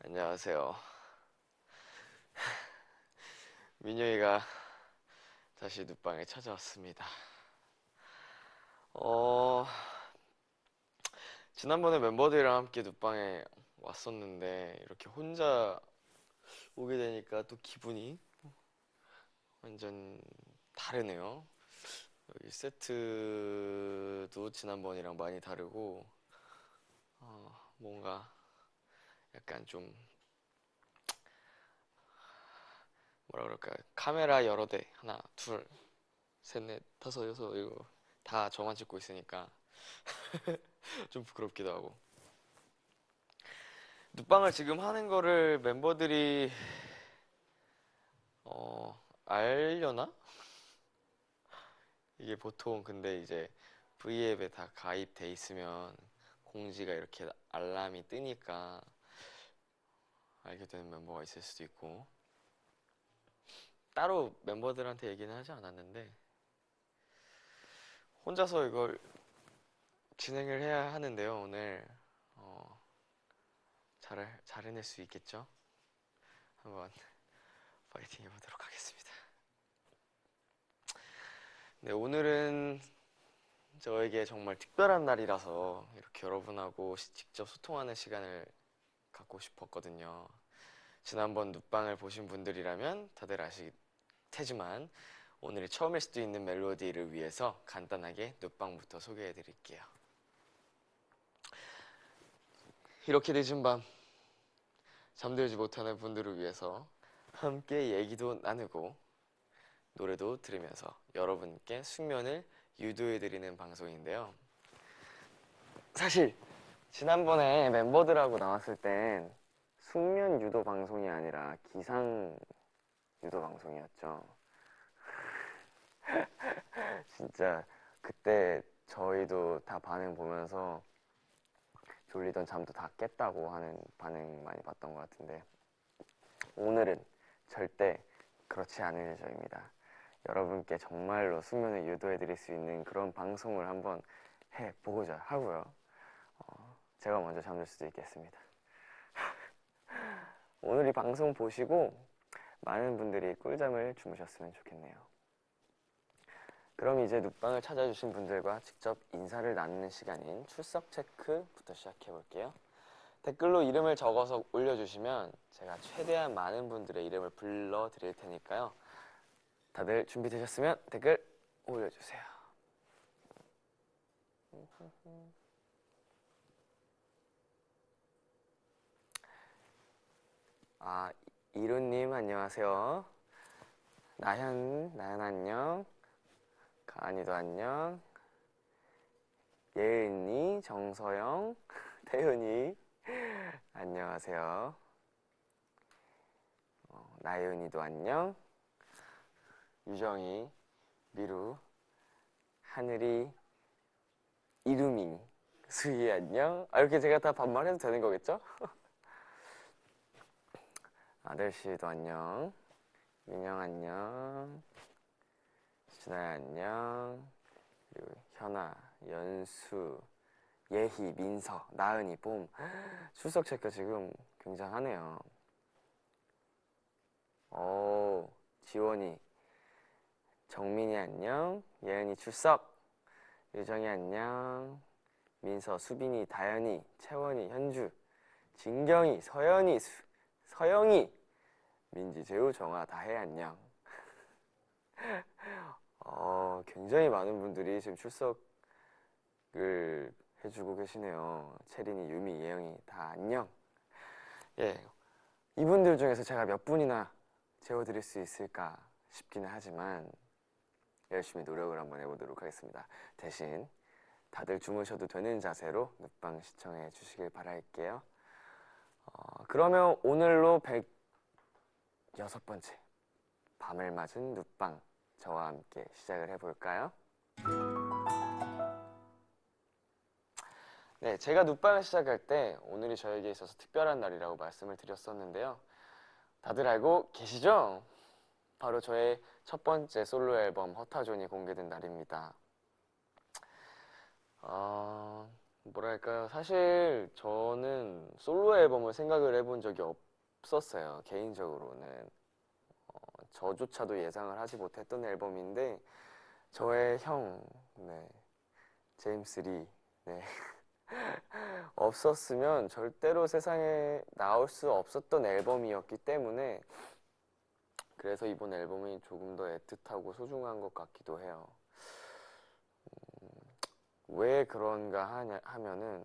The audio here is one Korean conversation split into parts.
안녕하세요. 민효이가 다시 눕방에 찾아왔습니다. 어, 지난번에 멤버들이랑 함께 눕방에 왔었는데 이렇게 혼자 오게 되니까 또 기분이 완전 다르네요. 여기 세트도 지난번이랑 많이 다르고 뭔가 약간 좀 뭐라 그럴까요? 카메라 여러 대 하나, 둘, 셋, 넷, 다섯, 여섯 이거 다 저만 찍고 있으니까 좀 부끄럽기도 하고. 눕방을 지금 하는 거를 멤버들이 알려나? 이게 보통 근데 이제 V앱에 다 가입돼 있으면 공지가 이렇게 알람이 뜨니까 알게 되는 멤버가 있을 수도 있고, 따로 멤버들한테 얘기는 하지 않았는데 혼자서 이걸 진행을 해야 하는데요. 오늘 잘 해낼 수 있겠죠? 한번 파이팅 해보도록 하겠습니다. 네, 오늘은 저에게 정말 특별한 날이라서 이렇게 여러분하고 직접 소통하는 시간을 갖고 싶었거든요. 지난번 눕방을 보신 분들이라면 다들 아실 테지만 오늘이 처음일 수도 있는 멜로디를 위해서 간단하게 눕방부터 소개해 드릴게요. 이렇게 늦은 밤 잠들지 못하는 분들을 위해서 함께 얘기도 나누고 노래도 들으면서 여러분께 숙면을 유도해 드리는 방송인데요. 사실 지난번에 멤버들하고 나왔을 땐 숙면 유도 방송이 아니라 기상 유도 방송이었죠. 진짜 그때 저희도 다 반응 보면서 졸리던 잠도 다 깼다고 하는 반응 많이 봤던 것 같은데, 오늘은 절대 그렇지 않을 예정입니다. 여러분께 정말로 숙면을 유도해 드릴 수 있는 그런 방송을 한번 해보고자 하고요. 제가 먼저 잠들 수도 있겠습니다. 오늘 이 방송 보시고 많은 분들이 꿀잠을 주무셨으면 좋겠네요. 그럼 이제 눕방을 찾아주신 분들과 직접 인사를 나누는 시간인 출석 체크부터 시작해 볼게요. 댓글로 이름을 적어서 올려주시면 제가 최대한 많은 분들의 이름을 불러드릴 테니까요. 다들 준비되셨으면 댓글 올려주세요. 아, 이루님 안녕하세요. 나연 안녕. 가은이도 안녕. 예은이, 정서영, 태윤이 안녕하세요. 나윤이도 안녕. 유정이, 미루, 하늘이, 이루미, 수희 안녕. 이렇게 제가 다 반말해도 되는 거겠죠? 아들씨도 안녕. 민영 안녕. 준아야 안녕. 그리고 현아, 연수, 예희, 민서, 나은이, 봄. 출석 체크 지금 굉장하네요. 지원이, 정민이 안녕. 예은이 출석. 유정이 안녕. 민서, 수빈이, 다현이, 채원이, 현주, 진경이, 서연이, 서영이, 민지, 재우, 정아, 다혜 안녕. 굉장히 많은 분들이 지금 출석을 해주고 계시네요. 채린이, 유미, 예영이 다 안녕. 예, 이분들 중에서 제가 몇 분이나 재워드릴 수 있을까 싶기는 하지만 열심히 노력을 한번 해보도록 하겠습니다. 대신 다들 주무셔도 되는 자세로 눕방 시청해 주시길 바랄게요. 그러면 오늘로 106번째 밤을 맞은 눕방 저와 함께 시작을 해볼까요? 네, 제가 눕방을 시작할 때 오늘이 저에게 있어서 특별한 날이라고 말씀을 드렸었는데요. 다들 알고 계시죠? 바로 저의 첫 번째 솔로 앨범 허타존이 공개된 날입니다. 뭐랄까요. 사실 저는 솔로 앨범을 생각을 해본 적이 없었어요. 개인적으로는. 저조차도 예상을 하지 못했던 앨범인데 저의 형, 네, 제임스 리, 네. 없었으면 절대로 세상에 나올 수 없었던 앨범이었기 때문에 그래서 이번 앨범이 조금 더 애틋하고 소중한 것 같기도 해요. 왜 그런가 하면은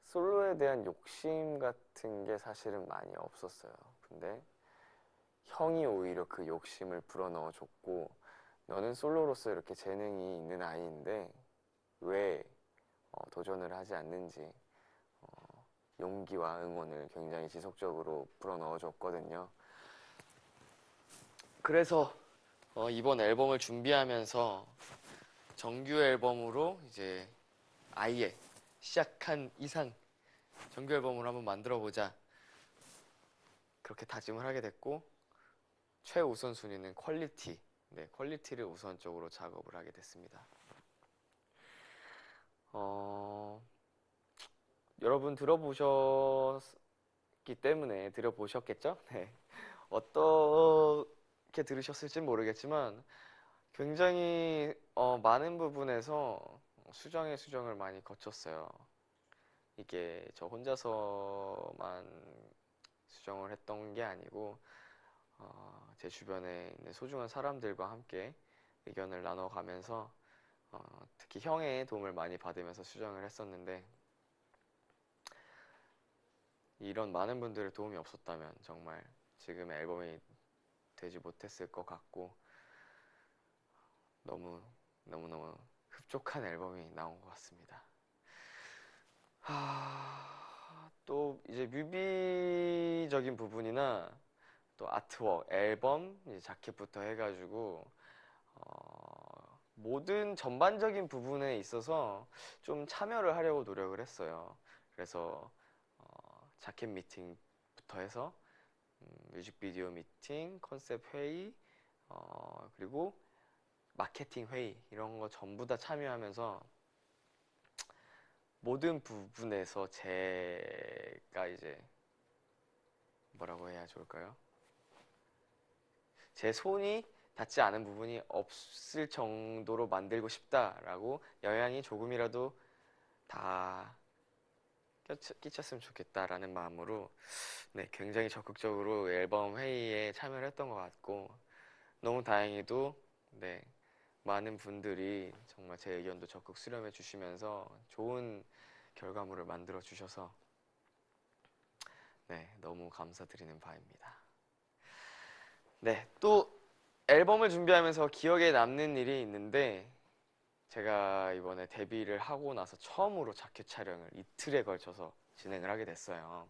솔로에 대한 욕심 같은 게 사실은 많이 없었어요. 근데 형이 오히려 그 욕심을 불어넣어줬고 너는 솔로로서 이렇게 재능이 있는 아이인데 왜 도전을 하지 않는지 용기와 응원을 굉장히 지속적으로 불어넣어줬거든요. 그래서 이번 앨범을 준비하면서 정규 앨범으로 이제 아예 시작한 이상 정규 앨범으로 한번 만들어보자 그렇게 다짐을 하게 됐고 최우선순위는 퀄리티, 네, 퀄리티를 우선적으로 작업을 하게 됐습니다. 여러분 들어보셨기 때문에 들어보셨겠죠? 네. 어떻게 들으셨을지 모르겠지만 굉장히 많은 부분에서 수정을 많이 거쳤어요. 이게 저 혼자서만 수정을 했던 게 아니고 제 주변에 있는 소중한 사람들과 함께 의견을 나눠가면서 특히 형의 도움을 많이 받으면서 수정을 했었는데 이런 많은 분들의 도움이 없었다면 정말 지금의 앨범이 되지 못했을 것 같고 너무너무 흡족한 앨범이 나온 것 같습니다. 또 이제 뮤비적인 부분이나 또 아트웍, 앨범, 이제 자켓부터 해가지고 모든 전반적인 부분에 있어서 좀 참여를 하려고 노력을 했어요. 그래서 자켓 미팅부터 해서 뮤직비디오 미팅, 컨셉 회의, 그리고 마케팅 회의 이런 거 전부 다 참여하면서 모든 부분에서 제가 이제 뭐라고 해야 좋을까요? 제 손이 닿지 않은 부분이 없을 정도로 만들고 싶다라고 영향이 조금이라도 다 끼쳤으면 좋겠다라는 마음으로 네, 굉장히 적극적으로 앨범 회의에 참여를 했던 것 같고 너무 다행히도 네, 많은 분들이 정말 제 의견도 적극 수렴해 주시면서 좋은 결과물을 만들어 주셔서 네, 너무 감사드리는 바입니다. 네, 또 앨범을 준비하면서 기억에 남는 일이 있는데 제가 이번에 데뷔를 하고 나서 처음으로 자켓 촬영을 이틀에 걸쳐서 진행을 하게 됐어요.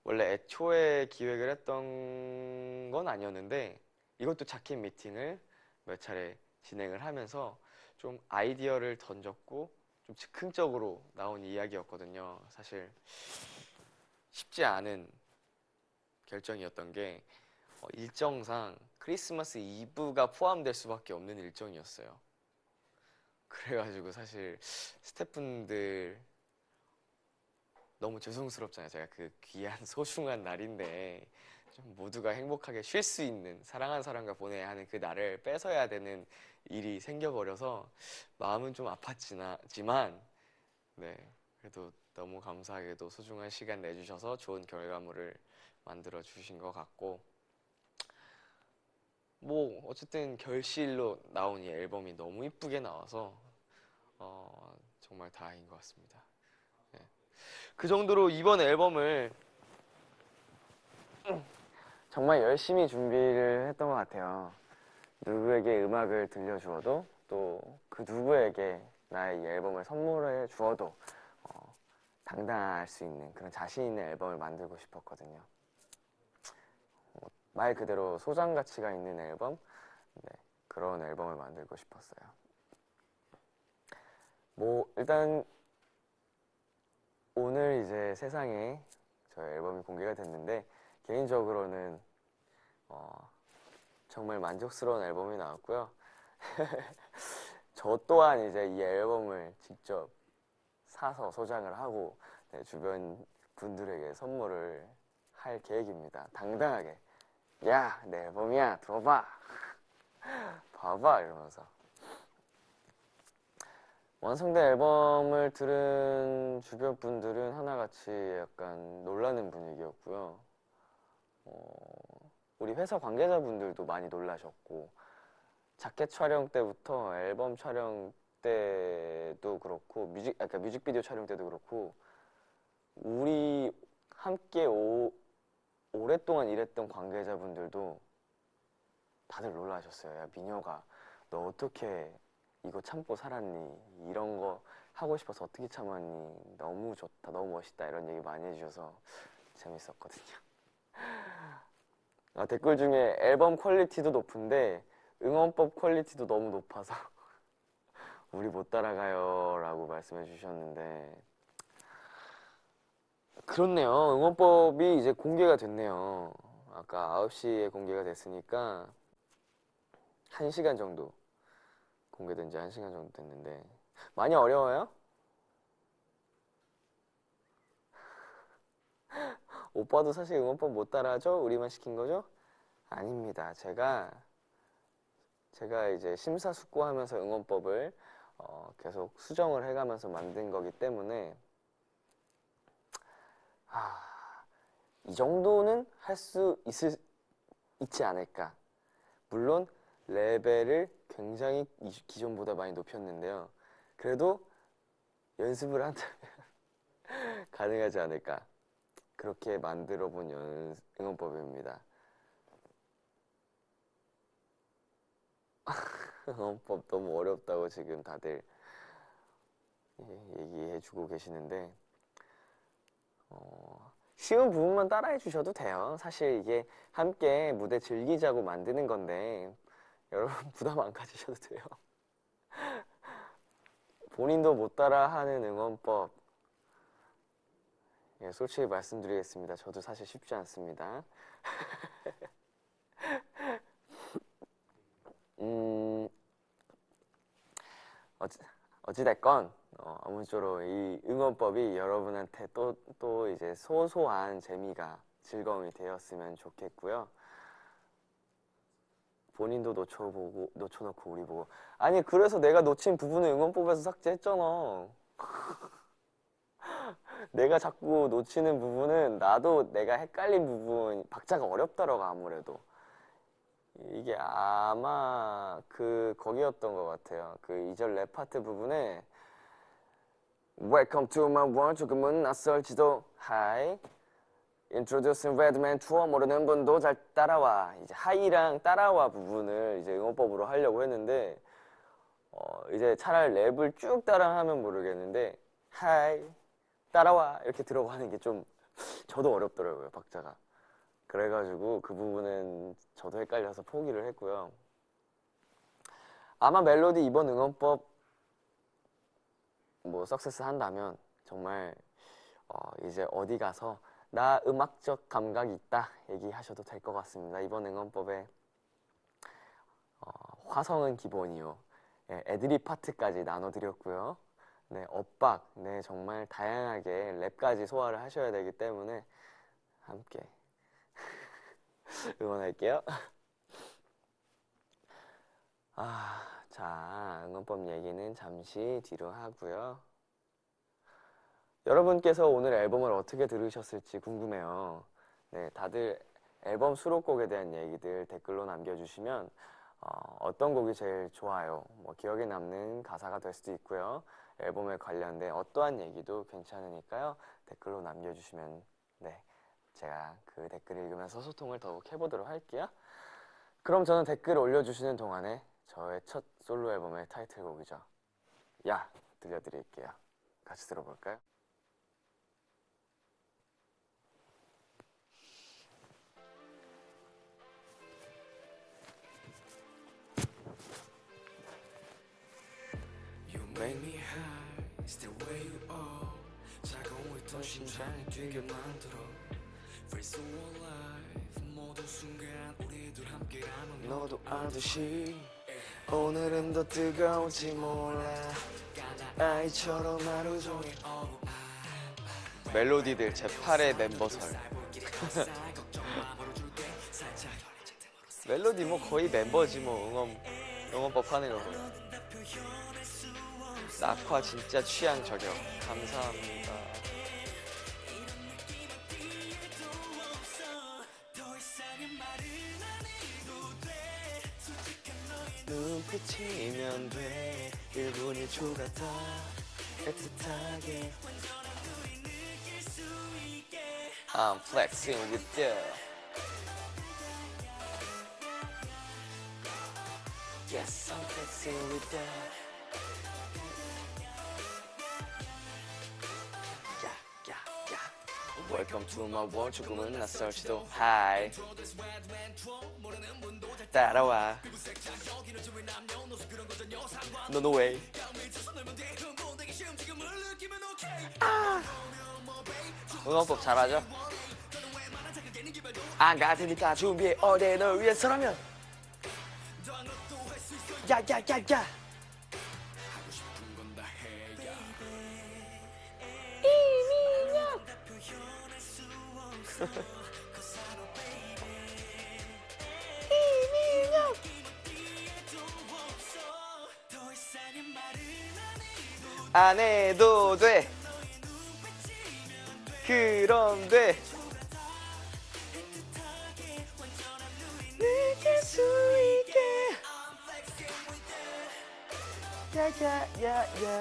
원래 애초에 기획을 했던 건 아니었는데 이것도 자켓 미팅을 몇 차례 진행을 하면서 좀 아이디어를 던졌고 좀 즉흥적으로 나온 이야기였거든요. 사실 쉽지 않은 결정이었던 게 일정상 크리스마스 이브가 포함될 수밖에 없는 일정이었어요. 그래가지고 사실 스태프분들 너무 죄송스럽잖아요. 제가 그 귀한 소중한 날인데 좀 모두가 행복하게 쉴 수 있는 사랑하는 사람과 보내야 하는 그 날을 뺏어야 되는 일이 생겨버려서 마음은 좀 아팠지만 네, 그래도 너무 감사하게도 소중한 시간 내주셔서 좋은 결과물을 만들어 주신 것 같고 뭐 어쨌든 결실로 나온 이 앨범이 너무 이쁘게 나와서 정말 다행인 것 같습니다. 네. 그 정도로 이번 앨범을 정말 열심히 준비를 했던 것 같아요. 누구에게 음악을 들려주어도 또 그 누구에게 나의 이 앨범을 선물해 주어도 당당할 수 있는 그런 자신 있는 앨범을 만들고 싶었거든요. 말 그대로 소장 가치가 있는 앨범, 네, 그런 앨범을 만들고 싶었어요. 뭐 일단 오늘 이제 세상에 저희 앨범이 공개가 됐는데 개인적으로는 정말 만족스러운 앨범이 나왔고요. 저 또한 이제 이 앨범을 직접 사서 소장을 하고 네, 주변 분들에게 선물을 할 계획입니다. 당당하게 야, 내 앨범이야, 들어봐, 봐봐 이러면서 완성된 앨범을 들은 주변 분들은 하나같이 약간 놀라는 분위기였고요. 우리 회사 관계자분들도 많이 놀라셨고 자켓 촬영 때부터 앨범 촬영 때도 그렇고 뮤직비디오 촬영 때도 그렇고 우리 함께 오랫동안 일했던 관계자분들도 다들 놀라셨어요. 야, 민혁아, 너 어떻게 이거 참고 살았니? 이런 거 하고 싶어서 어떻게 참았니? 너무 좋다, 너무 멋있다 이런 얘기 많이 해주셔서 재밌었거든요. 댓글 중에 앨범 퀄리티도 높은데 응원법 퀄리티도 너무 높아서 우리 못 따라가요 라고 말씀해 주셨는데 그렇네요. 응원법이 이제 공개가 됐네요. 아까 9시에 공개가 됐으니까 1시간 정도 공개된 지 1시간 정도 됐는데 많이 어려워요? 오빠도 사실 응원법 못 따라하죠? 우리만 시킨 거죠? 아닙니다. 제가 이제 심사숙고하면서 응원법을 계속 수정을 해가면서 만든 거기 때문에 이 정도는 할 수 있지 않을까. 물론 레벨을 굉장히 기존보다 많이 높였는데요. 그래도 연습을 한다면 가능하지 않을까. 그렇게 만들어 본 응원법입니다. 응원법 너무 어렵다고 지금 다들 얘기해 주고 계시는데 쉬운 부분만 따라해 주셔도 돼요. 사실 이게 함께 무대 즐기자고 만드는 건데 여러분 부담 안 가지셔도 돼요. 본인도 못 따라하는 응원법 솔직히 말씀드리겠습니다. 저도 사실 쉽지 않습니다. 어찌됐건 아무쪼록 이 응원법이 여러분한테 또 이제 소소한 재미가 즐거움이 되었으면 좋겠고요. 본인도 놓쳐놓고 우리 보고 아니 그래서 내가 놓친 부분을 응원법에서 삭제했잖아. 내가 자꾸 놓치는 부분은 나도 내가 헷갈린 부분 박자가 어렵더라고 아무래도 이게 아마 거기였던 것 같아요. 그 2절 랩 파트 부분에 Welcome to my world 조금은 낯설지도 Hi Introducing Redman 투어 모르는 분도 잘 따라와 이제 하이랑 따라와 부분을 이제 응원법으로 하려고 했는데 이제 차라리 랩을 쭉 따라하면 모르겠는데 Hi 따라와 이렇게 들어가는 게 좀 저도 어렵더라고요 박자가 그래가지고 그 부분은 저도 헷갈려서 포기를 했고요. 아마 멜로디 이번 응원법 뭐 석세스 한다면 정말 이제 어디 가서 나 음악적 감각이 있다 얘기하셔도 될 것 같습니다. 이번 응원법에 화성은 기본이요. 예, 애드립 파트까지 나눠드렸고요. 네, 엇박, 네 정말 다양하게 랩까지 소화를 하셔야 되기 때문에 함께 응원할게요. 자, 응원법 얘기는 잠시 뒤로 하고요. 여러분께서 오늘 앨범을 어떻게 들으셨을지 궁금해요. 네, 다들 앨범 수록곡에 대한 얘기들 댓글로 남겨주시면 어떤 곡이 제일 좋아요? 뭐 기억에 남는 가사가 될 수도 있고요. 앨범에 관련된 어떠한 얘기도 괜찮으니까요. 댓글로 남겨주시면 네, 제가 그 댓글 읽으면서 소통을 더욱 해보도록 할게요. 그럼 저는 댓글을 올려주시는 동안에 저의 첫 솔로 앨범의 타이틀곡이죠. 야 들려드릴게요. 같이 들어볼까요? Make me high, it's the way you are. 차가운 있던 심장이 뛰게 만들어. Free so alive, 모든 순간 우리들 함께라면 너도 알듯이 오늘은 더 뜨거울지 몰라. 아이처럼 하루 종일 멜로디들 제8의 멤버설. 멜로디 뭐 거의 멤버지 뭐. 응원법 하는 거. 낙화 진짜 취향 저격. 감사합니다. 눈빛이면 돼 1분 1초 같아 애틋하게 I'm flexing with you. Yes, I'm flexing with you. Welcome to my world. 조금은 낯설지도 Hi. 따라와. No, no way. 응원법 잘하죠? 안 같으니까 준비해. 어제 널 위해서라면. 야야야야. 이민혁. 이민혁. 안 해도 돼. 그럼 돼. 느낄 수 있게. 야야야야야야.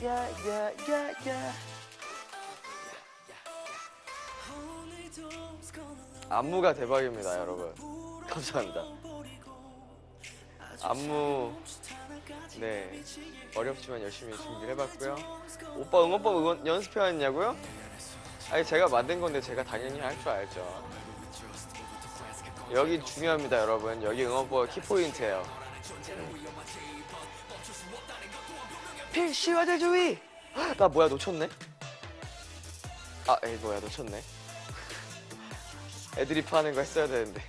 야야야야야야. 안무가 대박입니다, 여러분. 감사합니다. 안무 네 어렵지만 열심히 준비를 해봤고요. 오빠 응원법 연습해왔냐고요? 아니 제가 만든 건데 제가 당연히 할 줄 알죠. 여기 중요합니다, 여러분. 여기 응원법 키포인트예요. 필시와대 주의. 나 뭐야 놓쳤네. 아 에이 뭐야 놓쳤네. 애드립 하는 거 했어야 되는데.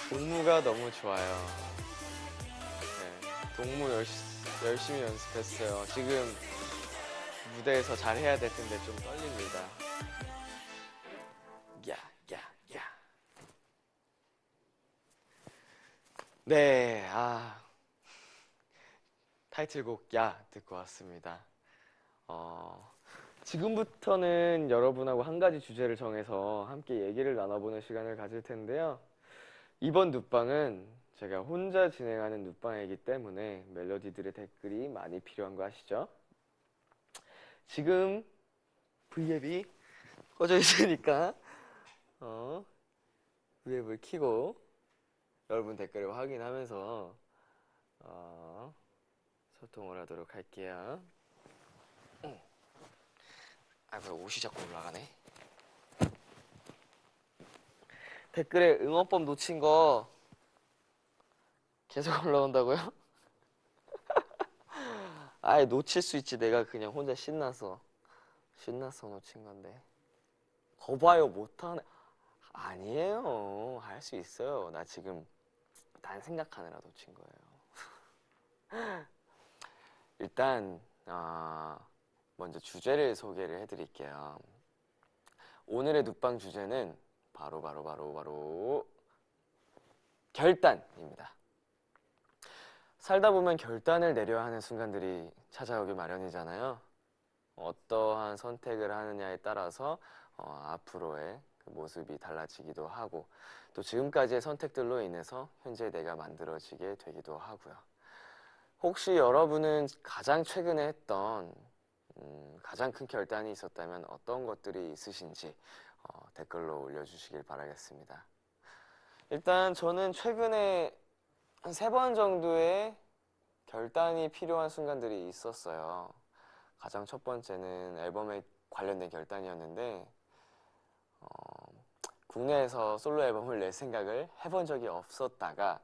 동무가 너무 좋아요. 네, 동무 열심히 연습했어요. 지금 무대에서 잘 해야 될 텐데 좀 떨립니다. 야. 네, 타이틀곡 야 듣고 왔습니다. 지금부터는 여러분하고 한 가지 주제를 정해서 함께 얘기를 나눠보는 시간을 가질 텐데요. 이번 눕방은 제가 혼자 진행하는 눕방이기 때문에 멜로디들의 댓글이 많이 필요한 거 아시죠? 지금 V앱이 꺼져 있으니까 V앱을 켜고 여러분 댓글을 확인하면서 소통을 하도록 할게요. 아이고 옷이 자꾸 올라가네. 댓글에 응원법 놓친 거 계속 올라온다고요? 아예 놓칠 수 있지. 내가 그냥 혼자 신나서 놓친 건데. 거봐요 못하네. 아니에요. 할 수 있어요. 나 지금 난 생각하느라 놓친 거예요. 일단 먼저 주제를 소개를 해드릴게요. 오늘의 눕방 주제는 바로 결단입니다. 살다 보면 결단을 내려야 하는 순간들이 찾아오기 마련이잖아요. 어떠한 선택을 하느냐에 따라서 앞으로의 그 모습이 달라지기도 하고 또 지금까지의 선택들로 인해서 현재 내가 만들어지게 되기도 하고요. 혹시 여러분은 가장 최근에 했던 가장 큰 결단이 있었다면 어떤 것들이 있으신지 댓글로 올려주시길 바라겠습니다. 일단 저는 최근에 한 3번 정도의 결단이 필요한 순간들이 있었어요. 가장 첫 번째는 앨범에 관련된 결단이었는데 국내에서 솔로 앨범을 낼 생각을 해본 적이 없었다가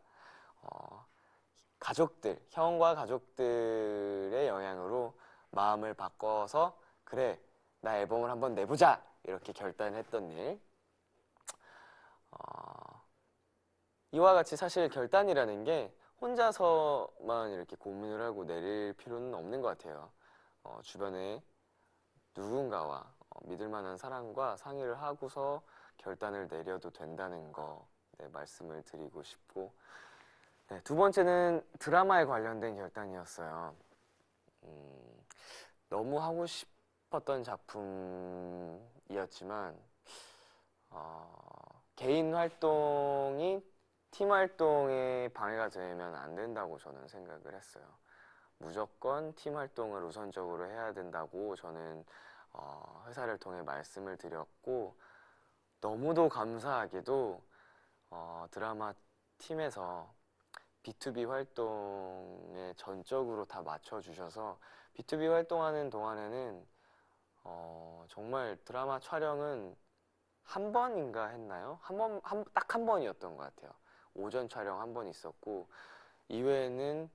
가족들, 형과 가족들의 영향으로 마음을 바꿔서 그래, 나 앨범을 한번 내보자! 이렇게 결단했던 일. 이와 같이 사실 결단이라는 게 혼자서만 이렇게 고민을 하고 내릴 필요는 없는 것 같아요. 주변에 누군가와 믿을 만한 사람과 상의를 하고서 결단을 내려도 된다는 거 네, 말씀을 드리고 싶고 네, 두 번째는 드라마에 관련된 결단이었어요. 너무 하고 싶었던 작품이었지만 개인 활동이 팀 활동에 방해가 되면 안 된다고 저는 생각을 했어요. 무조건 팀 활동을 우선적으로 해야 된다고 저는 회사를 통해 말씀을 드렸고 너무도 감사하게도 드라마 팀에서 B2B 활동에 전적으로 다 맞춰주셔서 B2B 활동하는 동안에는 정말 드라마 촬영은 한 번인가 했나요? 딱 한 번이었던 것 같아요. 오전 촬영 한 번 있었고 이외에는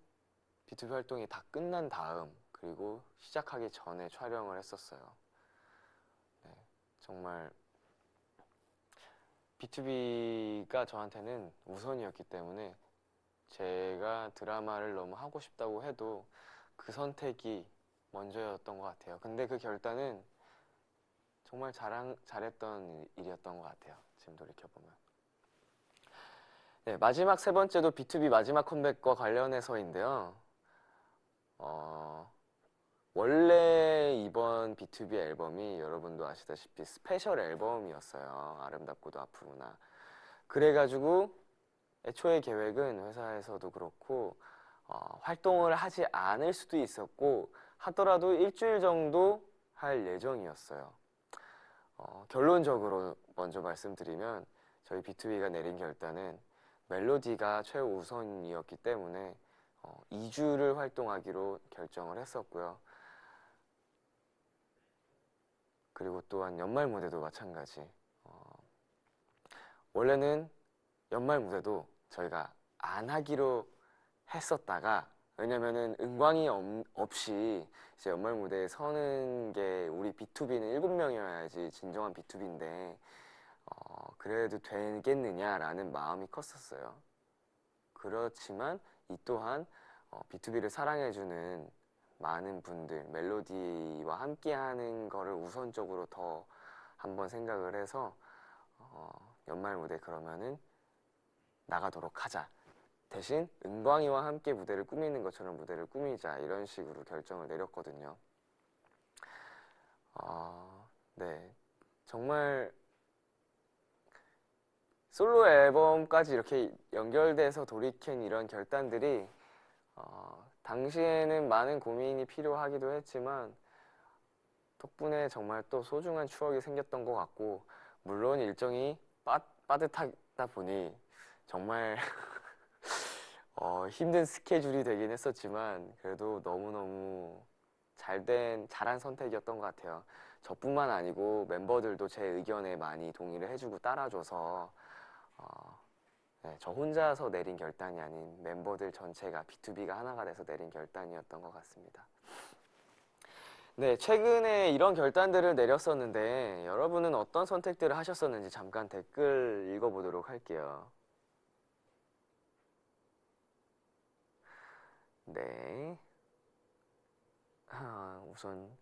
B2B 활동이 다 끝난 다음 그리고 시작하기 전에 촬영을 했었어요. 네, 정말 B2B가 저한테는 우선이었기 때문에 제가 드라마를 너무 하고 싶다고 해도 그 선택이 먼저였던 것 같아요. 근데 그 결단은 정말 잘했던 일이었던 것 같아요. 지금 돌이켜보면. 네, 마지막 세 번째도 B2B 마지막 컴백과 관련해서인데요. 원래 이번 B2B 앨범이 여러분도 아시다시피 스페셜 앨범이었어요. 아름답고도 아프구나. 그래가지고 애초에 계획은 회사에서도 그렇고 활동을 하지 않을 수도 있었고 하더라도 일주일 정도 할 예정이었어요. 결론적으로 먼저 말씀드리면 저희 B2B가 내린 결단은 멜로디가 최우선이었기 때문에 2주를 활동하기로 결정을 했었고요. 그리고 또한 연말 무대도 마찬가지. 원래는 연말 무대도 저희가 안 하기로 했었다가 왜냐면은 은광이 없이 이제 연말 무대에 서는 게 우리 B2B는 7명이어야지 진정한 B2B인데 그래도 되겠느냐라는 마음이 컸었어요. 그렇지만 이 또한 B2B를 사랑해주는 많은 분들 멜로디와 함께하는 거를 우선적으로 더 한번 생각을 해서 연말 무대 그러면은 나가도록 하자. 대신 은광이와 함께 무대를 꾸미는 것처럼 무대를 꾸미자 이런 식으로 결정을 내렸거든요. 네, 정말 솔로 앨범까지 이렇게 연결돼서 돌이킨 이런 결단들이 당시에는 많은 고민이 필요하기도 했지만 덕분에 정말 또 소중한 추억이 생겼던 것 같고 물론 일정이 빠듯하다 보니 정말 힘든 스케줄이 되긴 했었지만 그래도 너무너무 잘한 선택이었던 것 같아요. 저뿐만 아니고 멤버들도 제 의견에 많이 동의를 해주고 따라줘서 네, 저 혼자서 내린 결단이 아닌 멤버들 전체가 B2B가 하나가 돼서 내린 결단이었던 것 같습니다. 네, 최근에 이런 결단들을 내렸었는데 여러분은 어떤 선택들을 하셨었는지 잠깐 댓글 읽어보도록 할게요. 네. 우선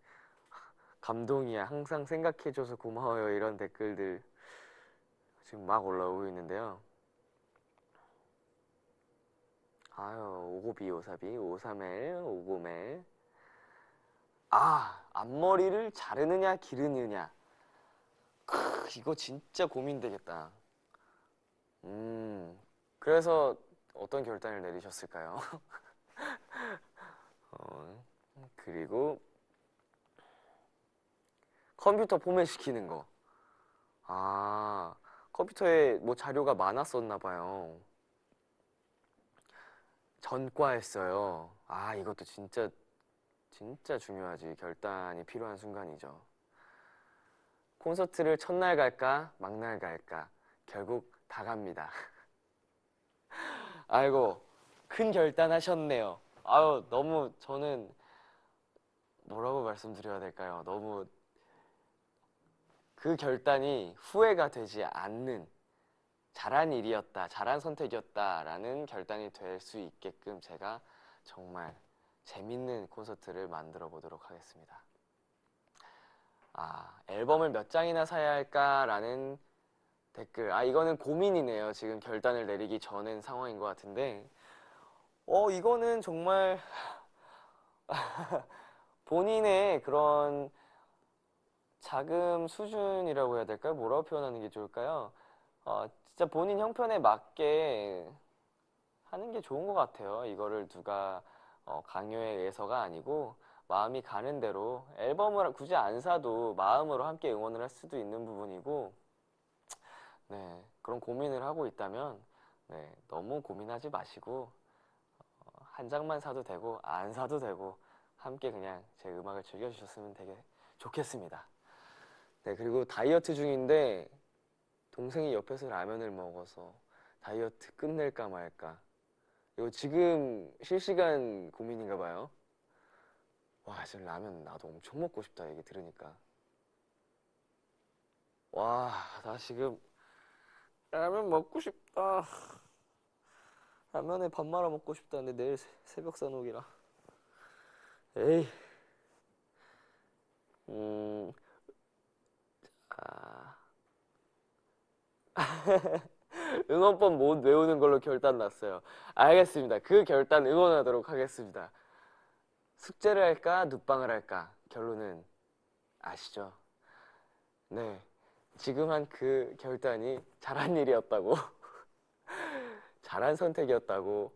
감동이야. 항상 생각해줘서 고마워요. 이런 댓글들 지금 막 올라오고 있는데요. 아유, 오고비, 오사비, 오사멜, 오고멜. 앞머리를 자르느냐, 기르느냐. 이거 진짜 고민되겠다. 그래서 어떤 결단을 내리셨을까요? 그리고 컴퓨터 포맷 시키는 거. 아, 컴퓨터에 뭐 자료가 많았었나 봐요. 전과했어요. 아, 이것도 진짜 진짜 중요하지. 결단이 필요한 순간이죠. 콘서트를 첫날 갈까, 막날 갈까? 결국 다 갑니다. 아이고, 큰 결단 하셨네요. 아유, 너무 저는 뭐라고 말씀드려야 될까요? 너무 그 결단이 후회가 되지 않는 잘한 일이었다, 잘한 선택이었다라는 결단이 될 수 있게끔 제가 정말 재밌는 콘서트를 만들어 보도록 하겠습니다. 아, 앨범을 몇 장이나 사야 할까라는 댓글. 아, 이거는 고민이네요. 지금 결단을 내리기 전인 상황인 것 같은데. 이거는 정말 본인의 그런 자금 수준이라고 해야 될까요? 뭐라고 표현하는 게 좋을까요? 진짜 본인 형편에 맞게 하는 게 좋은 것 같아요. 이거를 누가 강요에 의해서가 아니고 마음이 가는 대로 앨범을 굳이 안 사도 마음으로 함께 응원을 할 수도 있는 부분이고 네, 그런 고민을 하고 있다면 네, 너무 고민하지 마시고 한 장만 사도 되고 안 사도 되고 함께 그냥 제 음악을 즐겨주셨으면 되게 좋겠습니다. 네, 그리고 다이어트 중인데 동생이 옆에서 라면을 먹어서 다이어트 끝낼까 말까. 이거 지금 실시간 고민인가 봐요. 와, 지금 라면 나도 엄청 먹고 싶다 얘기 들으니까. 와, 나 지금 라면 먹고 싶다. 라면에 밥 말아 먹고 싶다는데 내일 새벽 산옥이라. 에이, 음, 아, 응원법 못 외우는 걸로 결단 났어요. 알겠습니다. 그 결단 응원하도록 하겠습니다. 숙제를 할까, 눕방을 할까? 결론은 아시죠? 네. 지금 한 그 결단이 잘한 일이었다고, 잘한 선택이었다고,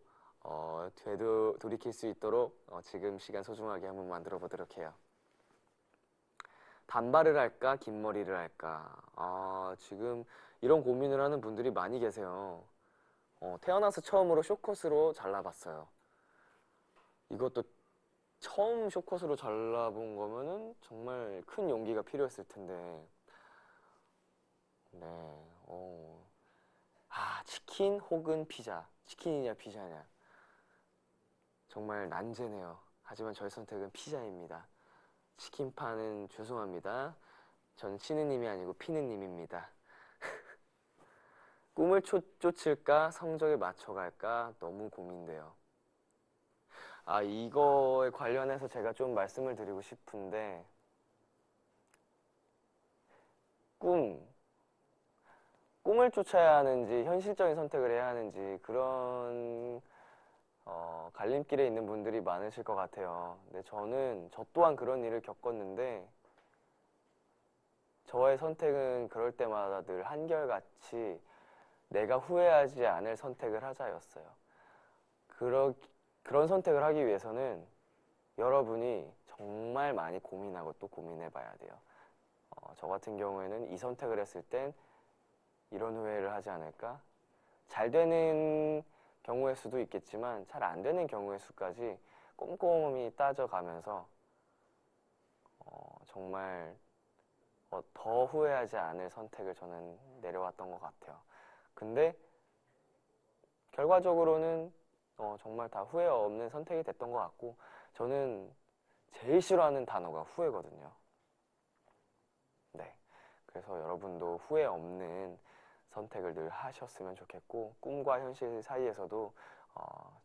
되도 돌이킬 수 있도록 지금 시간 소중하게 한번 만들어 보도록 해요. 단발을 할까, 긴 머리를 할까? 아, 지금 이런 고민을 하는 분들이 많이 계세요. 태어나서 처음으로 쇼컷으로 잘라봤어요. 이것도 처음 쇼컷으로 잘라본 거면은 정말 큰 용기가 필요했을 텐데, 네, 치킨 혹은 피자. 치킨이냐, 피자냐. 정말 난제네요. 하지만 저의 선택은 피자입니다. 치킨파는 죄송합니다. 전 치느님이 아니고 피느님입니다. 꿈을 쫓을까, 성적에 맞춰갈까 너무 고민돼요. 아, 이거에 관련해서 제가 좀 말씀을 드리고 싶은데, 꿈, 꿈을 쫓아야 하는지, 현실적인 선택을 해야 하는지, 그런, 갈림길에 있는 분들이 많으실 것 같아요. 근데 저 또한 그런 일을 겪었는데, 저의 선택은 그럴 때마다 늘 한결같이 내가 후회하지 않을 선택을 하자였어요. 그러, 그런 선택을 하기 위해서는 여러분이 정말 많이 고민하고 또 고민해 봐야 돼요. 저 같은 경우에는 이 선택을 했을 땐 이런 후회를 하지 않을까? 잘 되는 경우의 수도 있겠지만 잘 안 되는 경우의 수까지 꼼꼼히 따져가면서 정말 더 후회하지 않을 선택을 저는 내려왔던 것 같아요. 근데 결과적으로는 정말 다 후회 없는 선택이 됐던 것 같고 저는 제일 싫어하는 단어가 후회거든요. 네. 그래서 여러분도 후회 없는 선택을 늘 하셨으면 좋겠고 꿈과 현실 사이에서도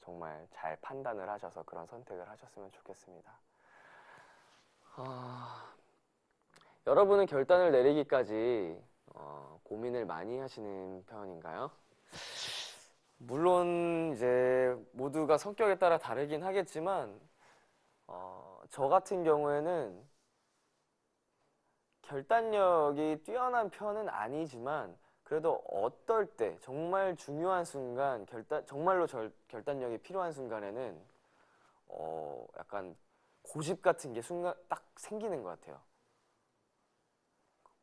정말 잘 판단을 하셔서 그런 선택을 하셨으면 좋겠습니다. 여러분은 결단을 내리기까지 고민을 많이 하시는 편인가요? 물론 이제 모두가 성격에 따라 다르긴 하겠지만 저 같은 경우에는 결단력이 뛰어난 편은 아니지만 그래도 어떨 때 정말 중요한 순간 정말로 결단력이 필요한 순간에는 약간 고집 같은 게 순간 딱 생기는 것 같아요.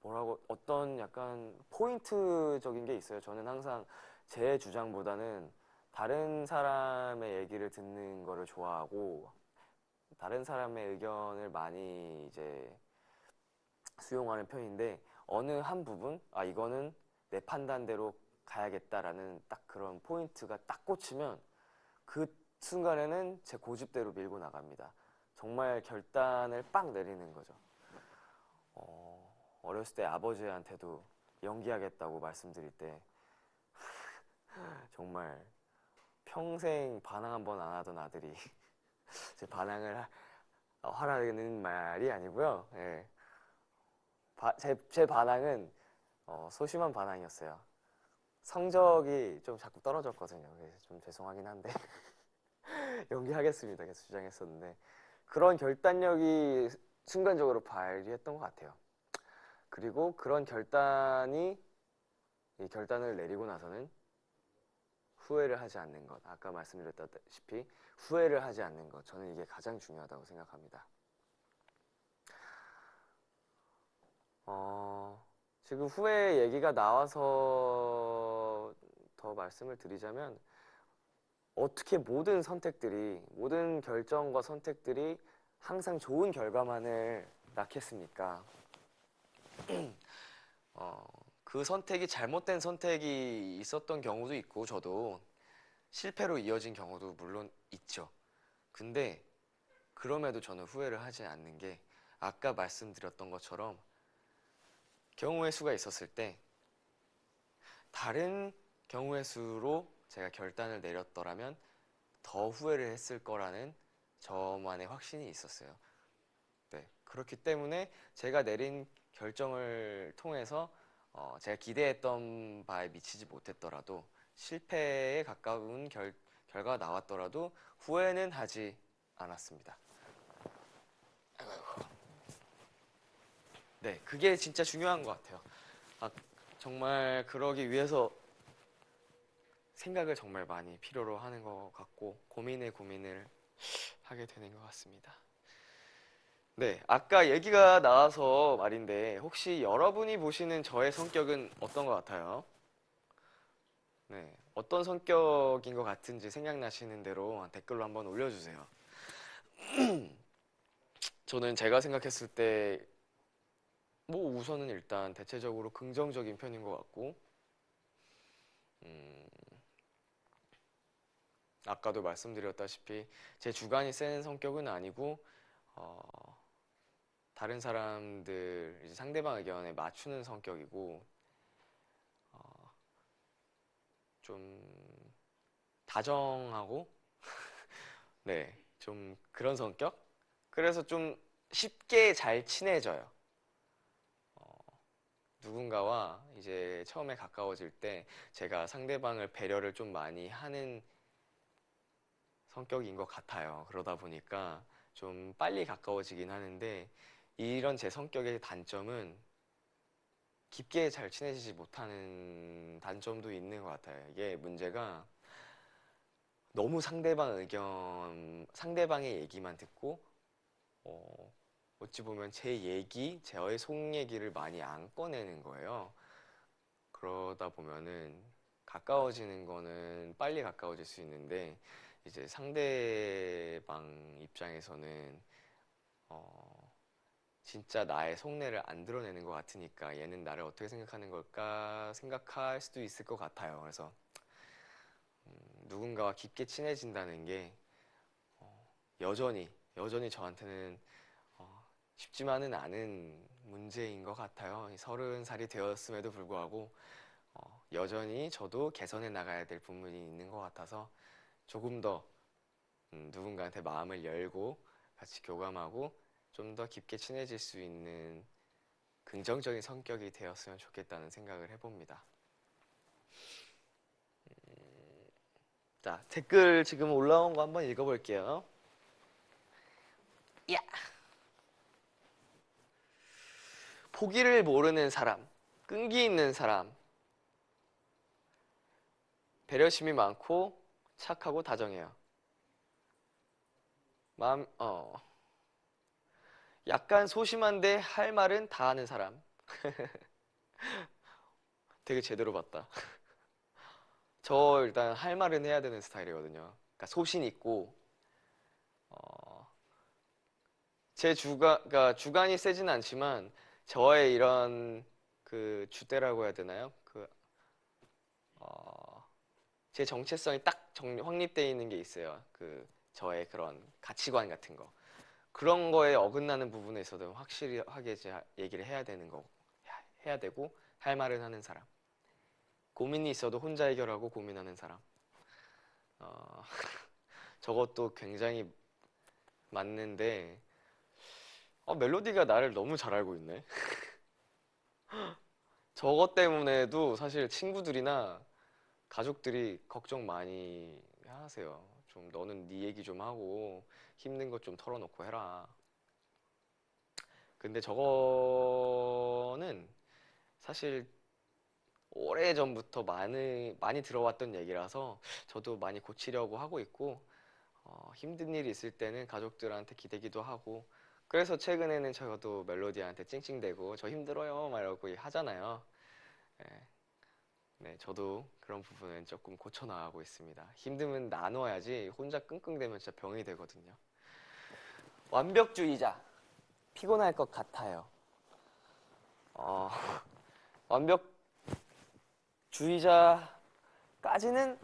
뭐라고 어떤 약간 포인트적인 게 있어요. 저는 항상 제 주장보다는 다른 사람의 얘기를 듣는 거를 좋아하고 다른 사람의 의견을 많이 이제 수용하는 편인데 어느 한 부분 이거는 내 판단대로 가야겠다라는 딱 그런 포인트가 딱 꽂히면 그 순간에는 제 고집대로 밀고 나갑니다. 정말 결단을 빡 내리는 거죠. 어렸을 때 아버지한테도 연기하겠다고 말씀드릴 때 정말 평생 반항 한 번 안 하던 아들이 제 반항을 하라는 말이 아니고요. 예. 제 반항은 소심한 반항이었어요. 성적이 좀 자꾸 떨어졌거든요. 그래서 좀 죄송하긴 한데 연기하겠습니다. 계속 주장했었는데 그런 결단력이 순간적으로 발휘했던 것 같아요. 그리고 그런 이 결단을 내리고 나서는 후회를 하지 않는 것. 아까 말씀드렸다시피 후회를 하지 않는 것. 저는 이게 가장 중요하다고 생각합니다. 지금 후회 얘기가 나와서 더 말씀을 드리자면 어떻게 모든 결정과 선택들이 항상 좋은 결과만을 낳겠습니까? 그 선택이 잘못된 선택이 있었던 경우도 있고 저도 실패로 이어진 경우도 물론 있죠. 근데 그럼에도 저는 후회를 하지 않는 게 아까 말씀드렸던 것처럼 경우의 수가 있었을 때 다른 경우의 수로 제가 결단을 내렸더라면 더 후회를 했을 거라는 저만의 확신이 있었어요. 네, 그렇기 때문에 제가 내린 결정을 통해서 제가 기대했던 바에 미치지 못했더라도 실패에 가까운 결과가 나왔더라도 후회는 하지 않았습니다. 네, 그게 진짜 중요한 것 같아요. 정말 그러기 위해서 생각을 정말 많이 필요로 하는 것 같고 고민을 하게 되는 것 같습니다. 네, 아까 얘기가 나와서 말인데 혹시 여러분이 보시는 저의 성격은 어떤 것 같아요? 네, 어떤 성격인 것 같은지 생각나시는 대로 댓글로 한번 올려주세요. 저는 제가 생각했을 때 뭐 우선은 일단 대체적으로 긍정적인 편인 것 같고 음, 아까도 말씀드렸다시피 제 주관이 센 성격은 아니고 어, 다른 사람들 이제 상대방 의견에 맞추는 성격이고 좀 다정하고 네, 좀 그런 성격? 그래서 좀 쉽게 잘 친해져요. 누군가와 이제 처음에 가까워질 때 제가 상대방을 배려를 좀 많이 하는 성격인 것 같아요. 그러다 보니까 좀 빨리 가까워지긴 하는데 이런 제 성격의 단점은 깊게 잘 친해지지 못하는 단점도 있는 것 같아요. 이게 문제가 너무 상대방의 얘기만 듣고 어찌 보면 저의 속 얘기를 많이 안 꺼내는 거예요. 그러다 보면은 가까워지는 거는 빨리 가까워질 수 있는데 이제 상대방 입장에서는 어, 진짜 나의 속내를 안 드러내는 것 같으니까 얘는 나를 어떻게 생각하는 걸까 생각할 수도 있을 것 같아요. 그래서 누군가와 깊게 친해진다는 게 여전히 저한테는 쉽지만은 않은 문제인 것 같아요. 30살이 되었음에도 불구하고 여전히 저도 개선해 나가야 될 부분이 있는 것 같아서 조금 더 누군가한테 마음을 열고 같이 교감하고 좀 더 깊게 친해질 수 있는 긍정적인 성격이 되었으면 좋겠다는 생각을 해봅니다. 자, 댓글 지금 올라온 거 한번 읽어볼게요. 야! 포기를 모르는 사람, 끈기 있는 사람, 배려심이 많고 착하고 다정해요. 마음, 약간 소심한데 할 말은 다 하는 사람. 되게 제대로 봤다. 저 일단 할 말은 해야 되는 스타일이거든요. 그러니까 소신 있고, 어, 그러니까 주관이 세진 않지만, 저의 이런 그 주대라고 해야 되나요? 어, 제 정체성이 딱 확립되어 있는 게 있어요. 저의 그런 가치관 같은 거. 그런 거에 어긋나는 부분에 있어도 확실히 하게 얘기를 해야 되는 거, 해야 되고, 할 말은 하는 사람. 고민이 있어도 혼자 해결하고 고민하는 사람. 어, 저것도 굉장히 맞는데, 멜로디가 나를 너무 잘 알고 있네. 저것 때문에도 사실 친구들이나 가족들이 걱정 많이 하세요. 좀 너는 네 얘기 좀 하고 힘든 것 좀 털어놓고 해라. 근데 저거는 사실 오래전부터 많이 들어왔던 얘기라서 저도 많이 고치려고 하고 있고, 힘든 일이 있을 때는 가족들한테 기대기도 하고, 그래서 최근에는 저도 멜로디한테 찡찡대고 저 힘들어요 막 이러고 하잖아요. 예, 네, 저도 그런 부분은 조금 고쳐나가고 있습니다. 힘듦은 나눠야지 혼자 끙끙대면 진짜 병이 되거든요. 완벽주의자, 피곤할 것 같아요. 어, 완벽주의자까지는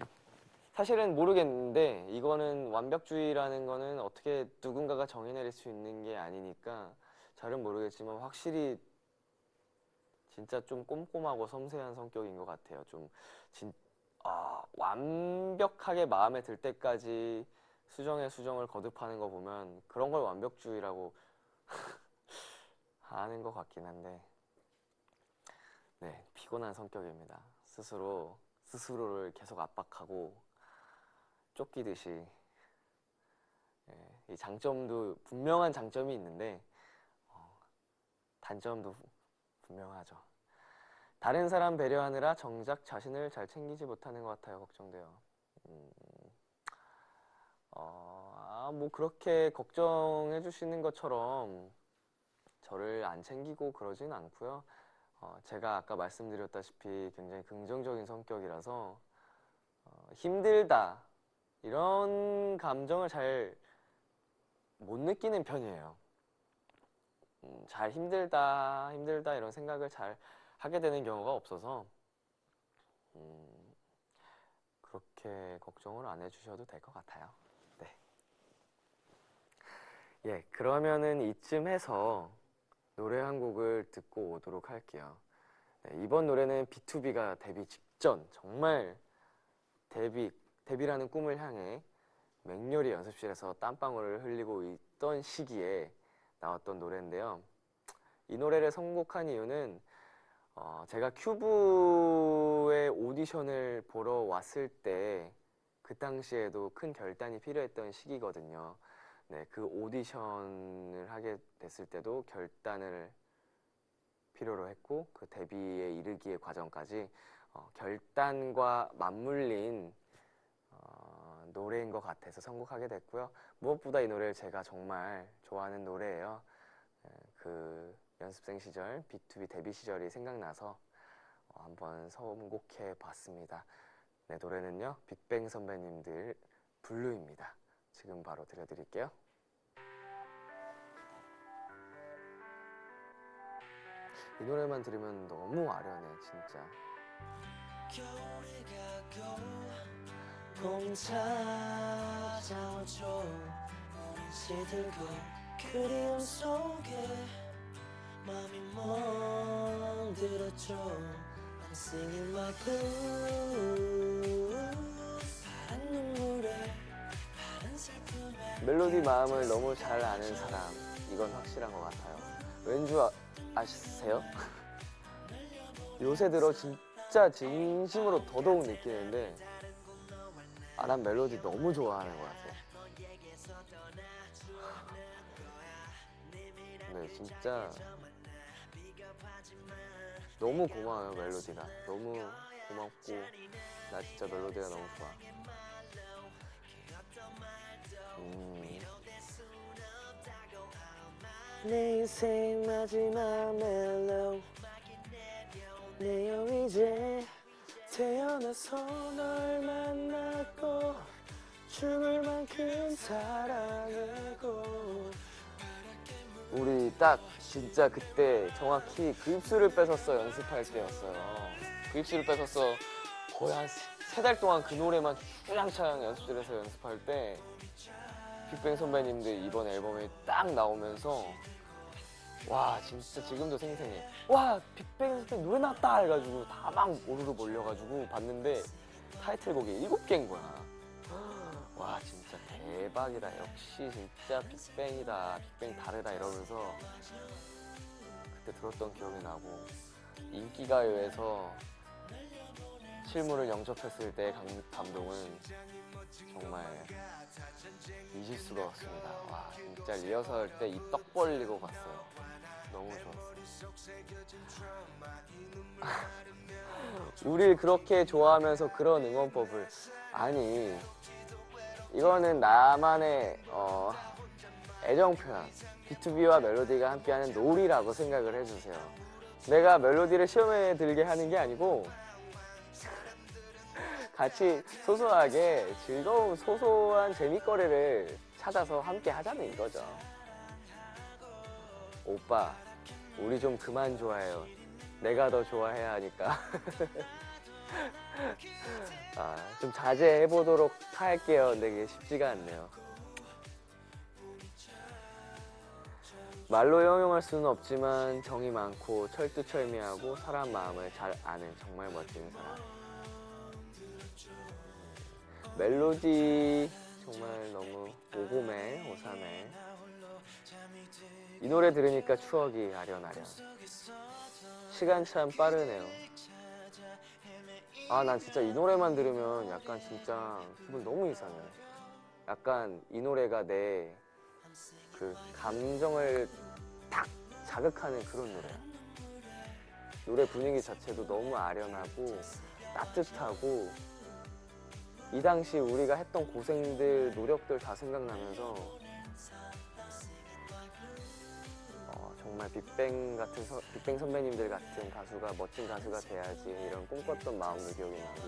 사실은 모르겠는데, 이거는 완벽주의라는 거는 어떻게 누군가가 정해내릴 수 있는 게 아니니까 잘은 모르겠지만, 확실히 진짜 좀 꼼꼼하고 섬세한 성격인 것 같아요. 완벽하게 마음에 들 때까지 수정에 수정을 거듭하는 거 보면 그런 걸 완벽주의라고 하는 것 같긴 한데, 네, 피곤한 성격입니다. 스스로를 계속 압박하고 쫓기듯이. 이 장점도 분명한 장점이 있는데, 단점도 분명하죠. 다른 사람 배려하느라 정작 자신을 잘 챙기지 못하는 것 같아요. 걱정돼요. 음, 뭐 그렇게 걱정해 주시는 것처럼 저를 안 챙기고 그러진 않고요. 제가 아까 말씀드렸다시피 굉장히 긍정적인 성격이라서 힘들다 이런 감정을 잘 못 느끼는 편이에요. 잘 힘들다 이런 생각을 잘 하게 되는 경우가 없어서 음, 그렇게 걱정을 안 해주셔도 될 것 같아요. 네. 예, 그러면은 이쯤 해서 노래 한 곡을 듣고 오도록 할게요. 네, 이번 노래는 B2B가 데뷔 직전, 정말 데뷔라는 꿈을 향해 맹렬히 연습실에서 땀방울을 흘리고 있던 시기에 나왔던 노래인데요. 이 노래를 선곡한 이유는 제가 큐브의 오디션을 보러 왔을 때 그 당시에도 큰 결단이 필요했던 시기거든요. 네, 그 오디션을 하게 됐을 때도 결단을 필요로 했고, 그 데뷔에 이르기의 과정까지 결단과 맞물린 노래인 것 같아서 선곡하게 됐고요. 무엇보다 이 노래를 제가 정말 좋아하는 노래예요. 그 연습생 시절, B2B 데뷔 시절이 생각나서 한번 선곡해 봤습니다. 네, 노래는요, 빅뱅 선배님들 블루입니다. 지금 바로 들려드릴게요. 이 노래만 들으면 너무 아련해, 진짜. 겨울이 가고 봄이 찾아오죠. 우린 시들고 그리움 속에 맘이 멍들었죠. I'm singing my blues. 파란 눈물에 파란 슬픔에 멜로디 마음을 너무 잘 아는 사람, 이건 확실한 것 같아요. 왠지 아시세요? 요새 들어 진짜 진심으로 더더욱 느끼는데, 난 멜로디 너무 좋아하는 것 같아요. 네, 진짜 너무 고마워요, 멜로디가. 너무 고맙고, 나 진짜 멜로디가 너무 좋아. 내 인생 마지막 멜로 내요 이제 태어나서 널 만났고 죽을 만큼 사랑하고 우리 딱 진짜 그때 정확히 그 입술을 뺏었어 연습할 때였어요. 그 입술을 뺏었어 거의 한 3달 동안 그 노래만 주량창 연습실에서 연습할 때 빅뱅 선배님들 이번 앨범에 딱 나오면서 와 진짜 지금도 생생해. 와 빅뱅 선배 노래 나왔다 해가지고 다 막 오르르 몰려가지고 봤는데 타이틀곡이 7개인 거야. 와 진짜 대박이다. 역시 진짜 빅뱅이다. 빅뱅 다르다 이러면서 그때 들었던 기억이 나고 인기가요에서 실물을 영접했을 때 감동은 정말 잊을 수가 없습니다. 와 진짜 리허설 때 입 떡 벌리고 봤어요. 너무 좋았어요. 우리 그렇게 좋아하면서 그런 응원법을 아니 이거는 나만의 애정 표현 B2B와 멜로디가 함께하는 놀이라고 생각을 해주세요. 내가 멜로디를 시험에 들게 하는 게 아니고 같이 소소하게 즐거운 소소한 재밌거리를 찾아서 함께 하자는 이거죠. 오빠 우리 좀 그만 좋아해요. 내가 더 좋아해야 하니까. 좀 자제해보도록 할게요. 근데 그게 쉽지가 않네요. 말로 형용할 수는 없지만 정이 많고 철두철미하고 사람 마음을 잘 아는 정말 멋진 사람. 멜로디 정말 너무 오고매 오사매. 이 노래 들으니까 추억이 아련아련. 시간 참 빠르네요. 난 진짜 이 노래만 들으면 약간 진짜 기분 너무 이상해. 약간 이 노래가 내 그 감정을 탁 자극하는 그런 노래야. 노래 분위기 자체도 너무 아련하고 따뜻하고 이 당시 우리가 했던 고생들, 노력들 다 생각나면서 정말 빅뱅 선배님들 같은 가수가 멋진 가수가 돼야지 이런 꿈꿨던 마음도 기억이 나고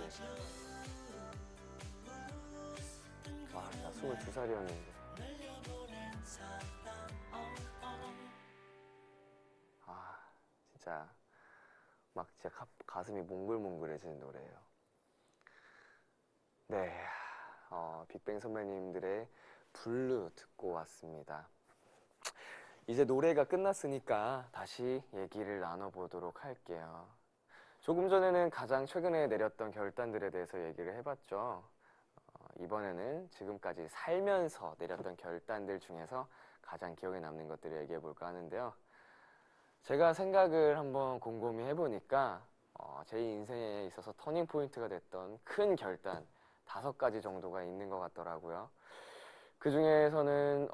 나 22살이었는데 진짜 막 진짜 가슴이 몽글몽글해지는 노래예요. 네, 빅뱅 선배님들의 블루 듣고 왔습니다. 이제 노래가 끝났으니까 다시 얘기를 나눠보도록 할게요. 조금 전에는 가장 최근에 내렸던 결단들에 대해서 얘기를 해봤죠. 이번에는 지금까지 살면서 내렸던 결단들 중에서 가장 기억에 남는 것들을 얘기해볼까 하는데요. 제가 생각을 한번 곰곰이 해보니까 제 인생에 있어서 터닝 포인트가 됐던 큰 결단 5가지 정도가 있는 것 같더라고요. 그 중에서는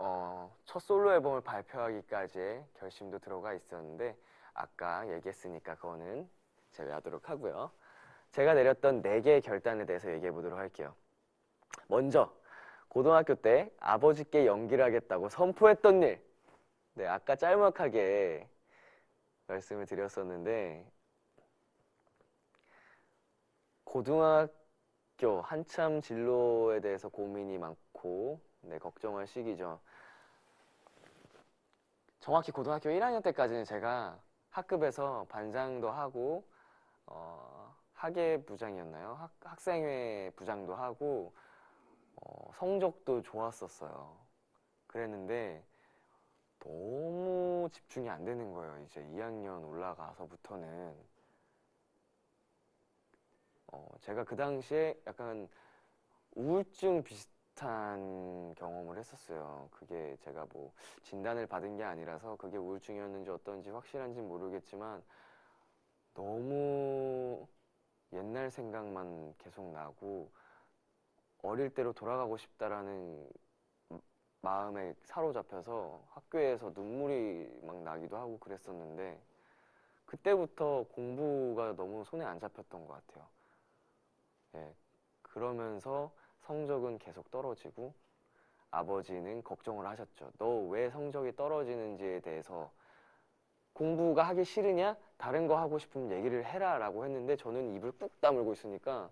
첫 솔로 앨범을 발표하기까지의 결심도 들어가 있었는데 아까 얘기했으니까 그거는 제외하도록 하고요. 제가 내렸던 4개의 결단에 대해서 얘기해 보도록 할게요. 먼저 고등학교 때 아버지께 연기를 하겠다고 선포했던 일. 네, 아까 짤막하게 말씀을 드렸었는데 고등학교 한참 진로에 대해서 고민이 많고 걱정할 시기죠. 정확히 고등학교 1학년 때까지는 제가 학급에서 반장도 하고 학예부장이었나요? 학생회 부장도 하고 성적도 좋았었어요. 그랬는데 너무 집중이 안 되는 거예요. 이제 2학년 올라가서부터는 제가 그 당시에 약간 우울증 비슷한 경험을 했었어요. 그게 제가 뭐 진단을 받은 게 아니라서 그게 우울증이었는지 어떤지 확실한지 모르겠지만 너무 옛날 생각만 계속 나고 어릴 때로 돌아가고 싶다라는 마음에 사로잡혀서 학교에서 눈물이 막 나기도 하고 그랬었는데 그때부터 공부가 너무 손에 안 잡혔던 것 같아요. 예, 그러면서 성적은 계속 떨어지고 아버지는 걱정을 하셨죠. 너 왜 성적이 떨어지는지에 대해서 공부가 하기 싫으냐? 다른 거 하고 싶으면 얘기를 해라 라고 했는데 저는 입을 꾹 다물고 있으니까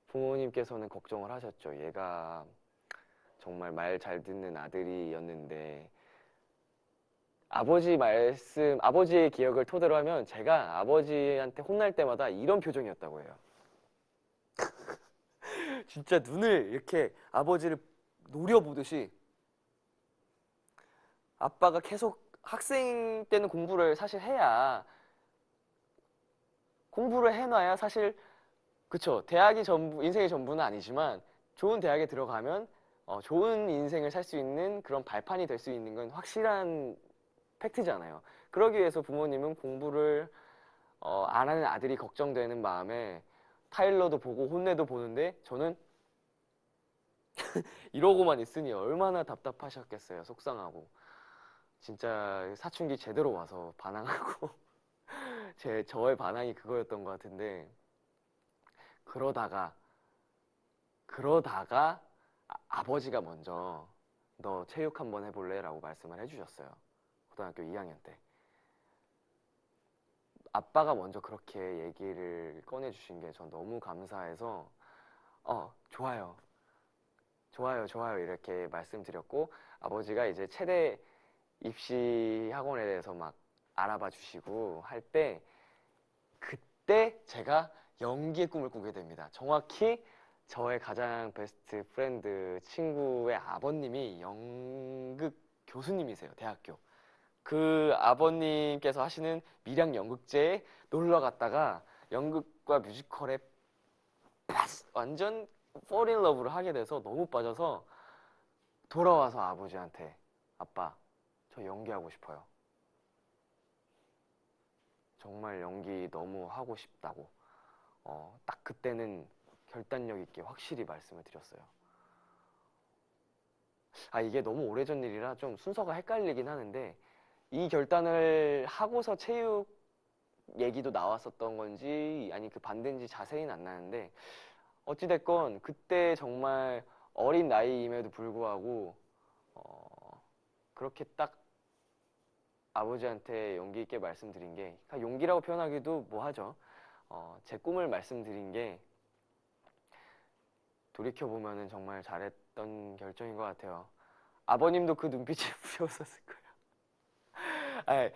부모님께서는 걱정을 하셨죠. 얘가 정말 말 잘 듣는 아들이었는데 아버지의 기억을 토대로 하면 제가 아버지한테 혼날 때마다 이런 표정이었다고 해요. 진짜 눈을 이렇게 아버지를 노려보듯이 아빠가 계속 학생 때는 공부를 사실 해야 공부를 해놔야 사실 그쵸 대학이 전부 인생의 전부는 아니지만 좋은 대학에 들어가면 좋은 인생을 살 수 있는 그런 발판이 될 수 있는 건 확실한 팩트잖아요. 그러기 위해서 부모님은 공부를 안 하는 아들이 걱정되는 마음에 타일러도 보고 혼내도 보는데 저는 이러고만 있으니 얼마나 답답하셨겠어요. 속상하고 진짜 사춘기 제대로 와서 반항하고 저의 반항이 그거였던 것 같은데 그러다가 아버지가 먼저 너 체육 한번 해볼래? 라고 말씀을 해주셨어요. 고등학교 2학년 때 아빠가 먼저 그렇게 얘기를 꺼내주신 게 전 너무 감사해서 좋아요 좋아요 좋아요 이렇게 말씀드렸고 아버지가 이제 체대 입시 학원에 대해서 막 알아봐 주시고 할 때 그때 제가 연기의 꿈을 꾸게 됩니다. 정확히 저의 가장 베스트 프렌드 친구의 아버님이 연극 교수님이세요. 대학교. 그 아버님께서 하시는 밀양 연극제에 놀러 갔다가 연극과 뮤지컬에 완전 fall in love를 하게 돼서 너무 빠져서 돌아와서 아버지한테 아빠 저 연기하고 싶어요. 정말 연기 너무 하고 싶다고 딱 그때는 결단력 있게 확실히 말씀을 드렸어요. 이게 너무 오래전 일이라 좀 순서가 헷갈리긴 하는데 이 결단을 하고서 체육 얘기도 나왔었던 건지 아니 그 반대인지 자세히는 안 나는데 어찌됐건 그때 정말 어린 나이임에도 불구하고 그렇게 딱 아버지한테 용기 있게 말씀드린 게 용기라고 표현하기도 뭐하죠. 제 꿈을 말씀드린 게 돌이켜보면 정말 잘했던 결정인 것 같아요. 아버님도 그 눈빛이 부여웠었을 거예요. 아니,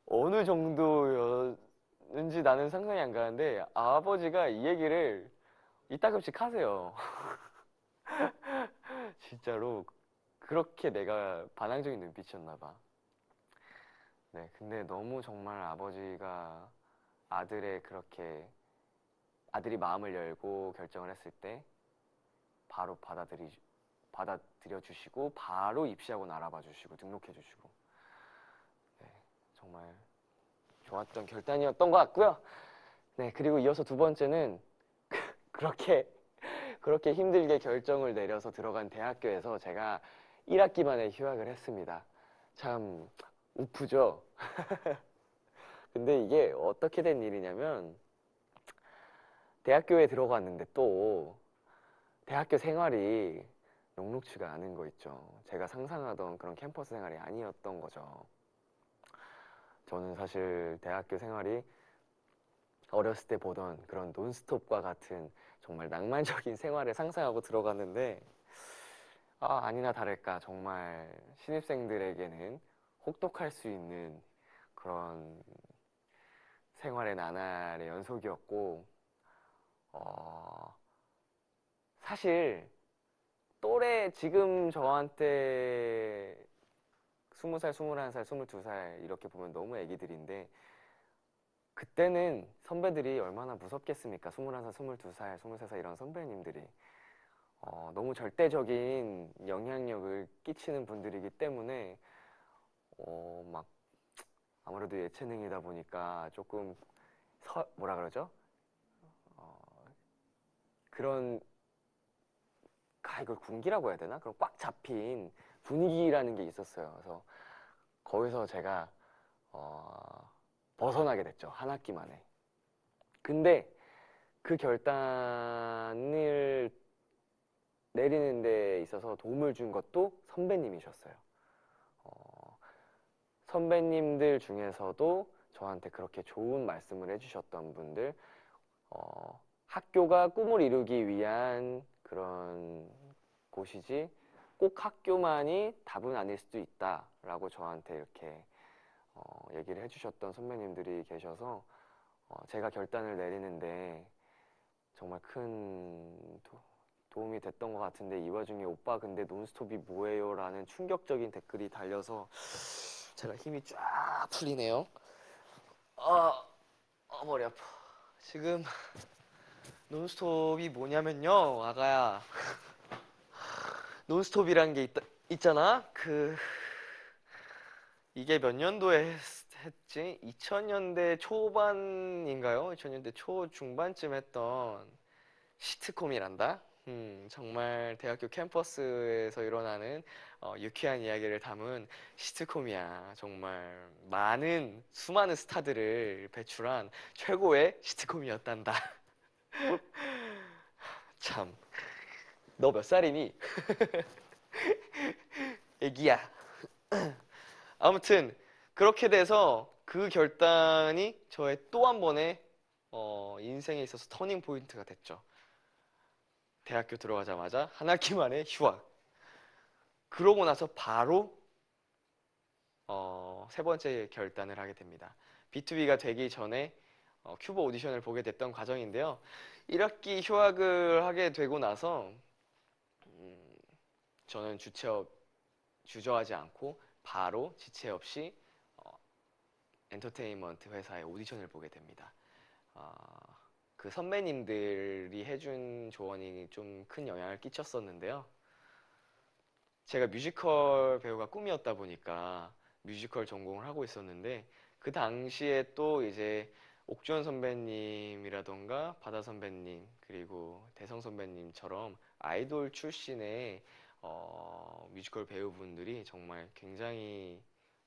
어느 정도였는지 나는 상상이 안 가는데 아버지가 이 얘기를 이따금씩 하세요. 진짜로 그렇게 내가 반항적인 눈빛이었나 봐. 네, 근데 너무 정말 아버지가 아들이 마음을 열고 결정을 했을 때 바로 받아들여 주시고 바로 입시학원 알아봐 주시고 등록해 주시고 네, 정말 좋았던 결단이었던 것 같고요. 네, 그리고 이어서 두 번째는 그렇게 힘들게 결정을 내려서 들어간 대학교에서 제가 1학기 만에 휴학을 했습니다. 참 우프죠? 근데 이게 어떻게 된 일이냐면 대학교에 들어갔는데 또 대학교 생활이 녹록치가 않은 거 있죠. 제가 상상하던 그런 캠퍼스 생활이 아니었던 거죠. 저는 사실 대학교 생활이 어렸을 때 보던 그런 논스톱과 같은 정말 낭만적인 생활을 상상하고 들어갔는데 아니나 다를까 정말 신입생들에게는 혹독할 수 있는 그런 생활의 나날의 연속이었고 사실 또래 지금 저한테 20살, 21살, 22살 이렇게 보면 너무 애기들인데 그때는 선배들이 얼마나 무섭겠습니까? 21살, 22살, 23살 이런 선배님들이 너무 절대적인 영향력을 끼치는 분들이기 때문에 막 아무래도 예체능이다 보니까 조금 뭐라 그러죠? 그런 이걸 군기라고 해야 되나? 그런 꽉 잡힌 분위기라는 게 있었어요. 그래서 거기서 제가 벗어나게 됐죠. 한 학기 만에. 근데 그 결단을 내리는 데 있어서 도움을 준 것도 선배님이셨어요. 어, 선배님들 중에서도 저한테 그렇게 좋은 말씀을 해주셨던 분들, 학교가 꿈을 이루기 위한 그런 곳이지 꼭 학교만이 답은 아닐 수도 있다라고 저한테 이렇게 얘기를 해주셨던 선배님들이 계셔서 제가 결단을 내리는데 정말 큰 도움이 됐던 것 같은데, 이 와중에 오빠 근데 논스톱이 뭐예요? 라는 충격적인 댓글이 달려서 제가 힘이 쫙 풀리네요. 아, 머리 아파. 지금 논스톱이 뭐냐면요, 아가야. 논스톱이란 게 있잖아. 이게 몇 년도에 했지? 2000년대 초반인가요? 2000년대 초중반쯤 했던 시트콤이란다. 정말 대학교 캠퍼스에서 일어나는 유쾌한 이야기를 담은 시트콤이야. 정말 수많은 스타들을 배출한 최고의 시트콤이었단다. 참, 너 몇 살이니? 애기야. 아무튼 그렇게 돼서 그 결단이 저의 또 한 번의 인생에 있어서 터닝 포인트가 됐죠. 대학교 들어가자마자 한 학기 만에 휴학. 그러고 나서 바로 세 번째 결단을 하게 됩니다. B2B가 되기 전에 큐브 오디션을 보게 됐던 과정인데요. 1학기 휴학을 하게 되고 나서 저는 주저하지 않고 바로 지체 없이 엔터테인먼트 회사의 오디션을 보게 됩니다. 어, 그 선배님들이 해준 조언이 좀 큰 영향을 끼쳤었는데요. 제가 뮤지컬 배우가 꿈이었다 보니까 뮤지컬 전공을 하고 있었는데, 그 당시에 또 이제 옥주현 선배님이라던가 바다 선배님, 그리고 대성 선배님처럼 아이돌 출신의 뮤지컬 배우분들이 정말 굉장히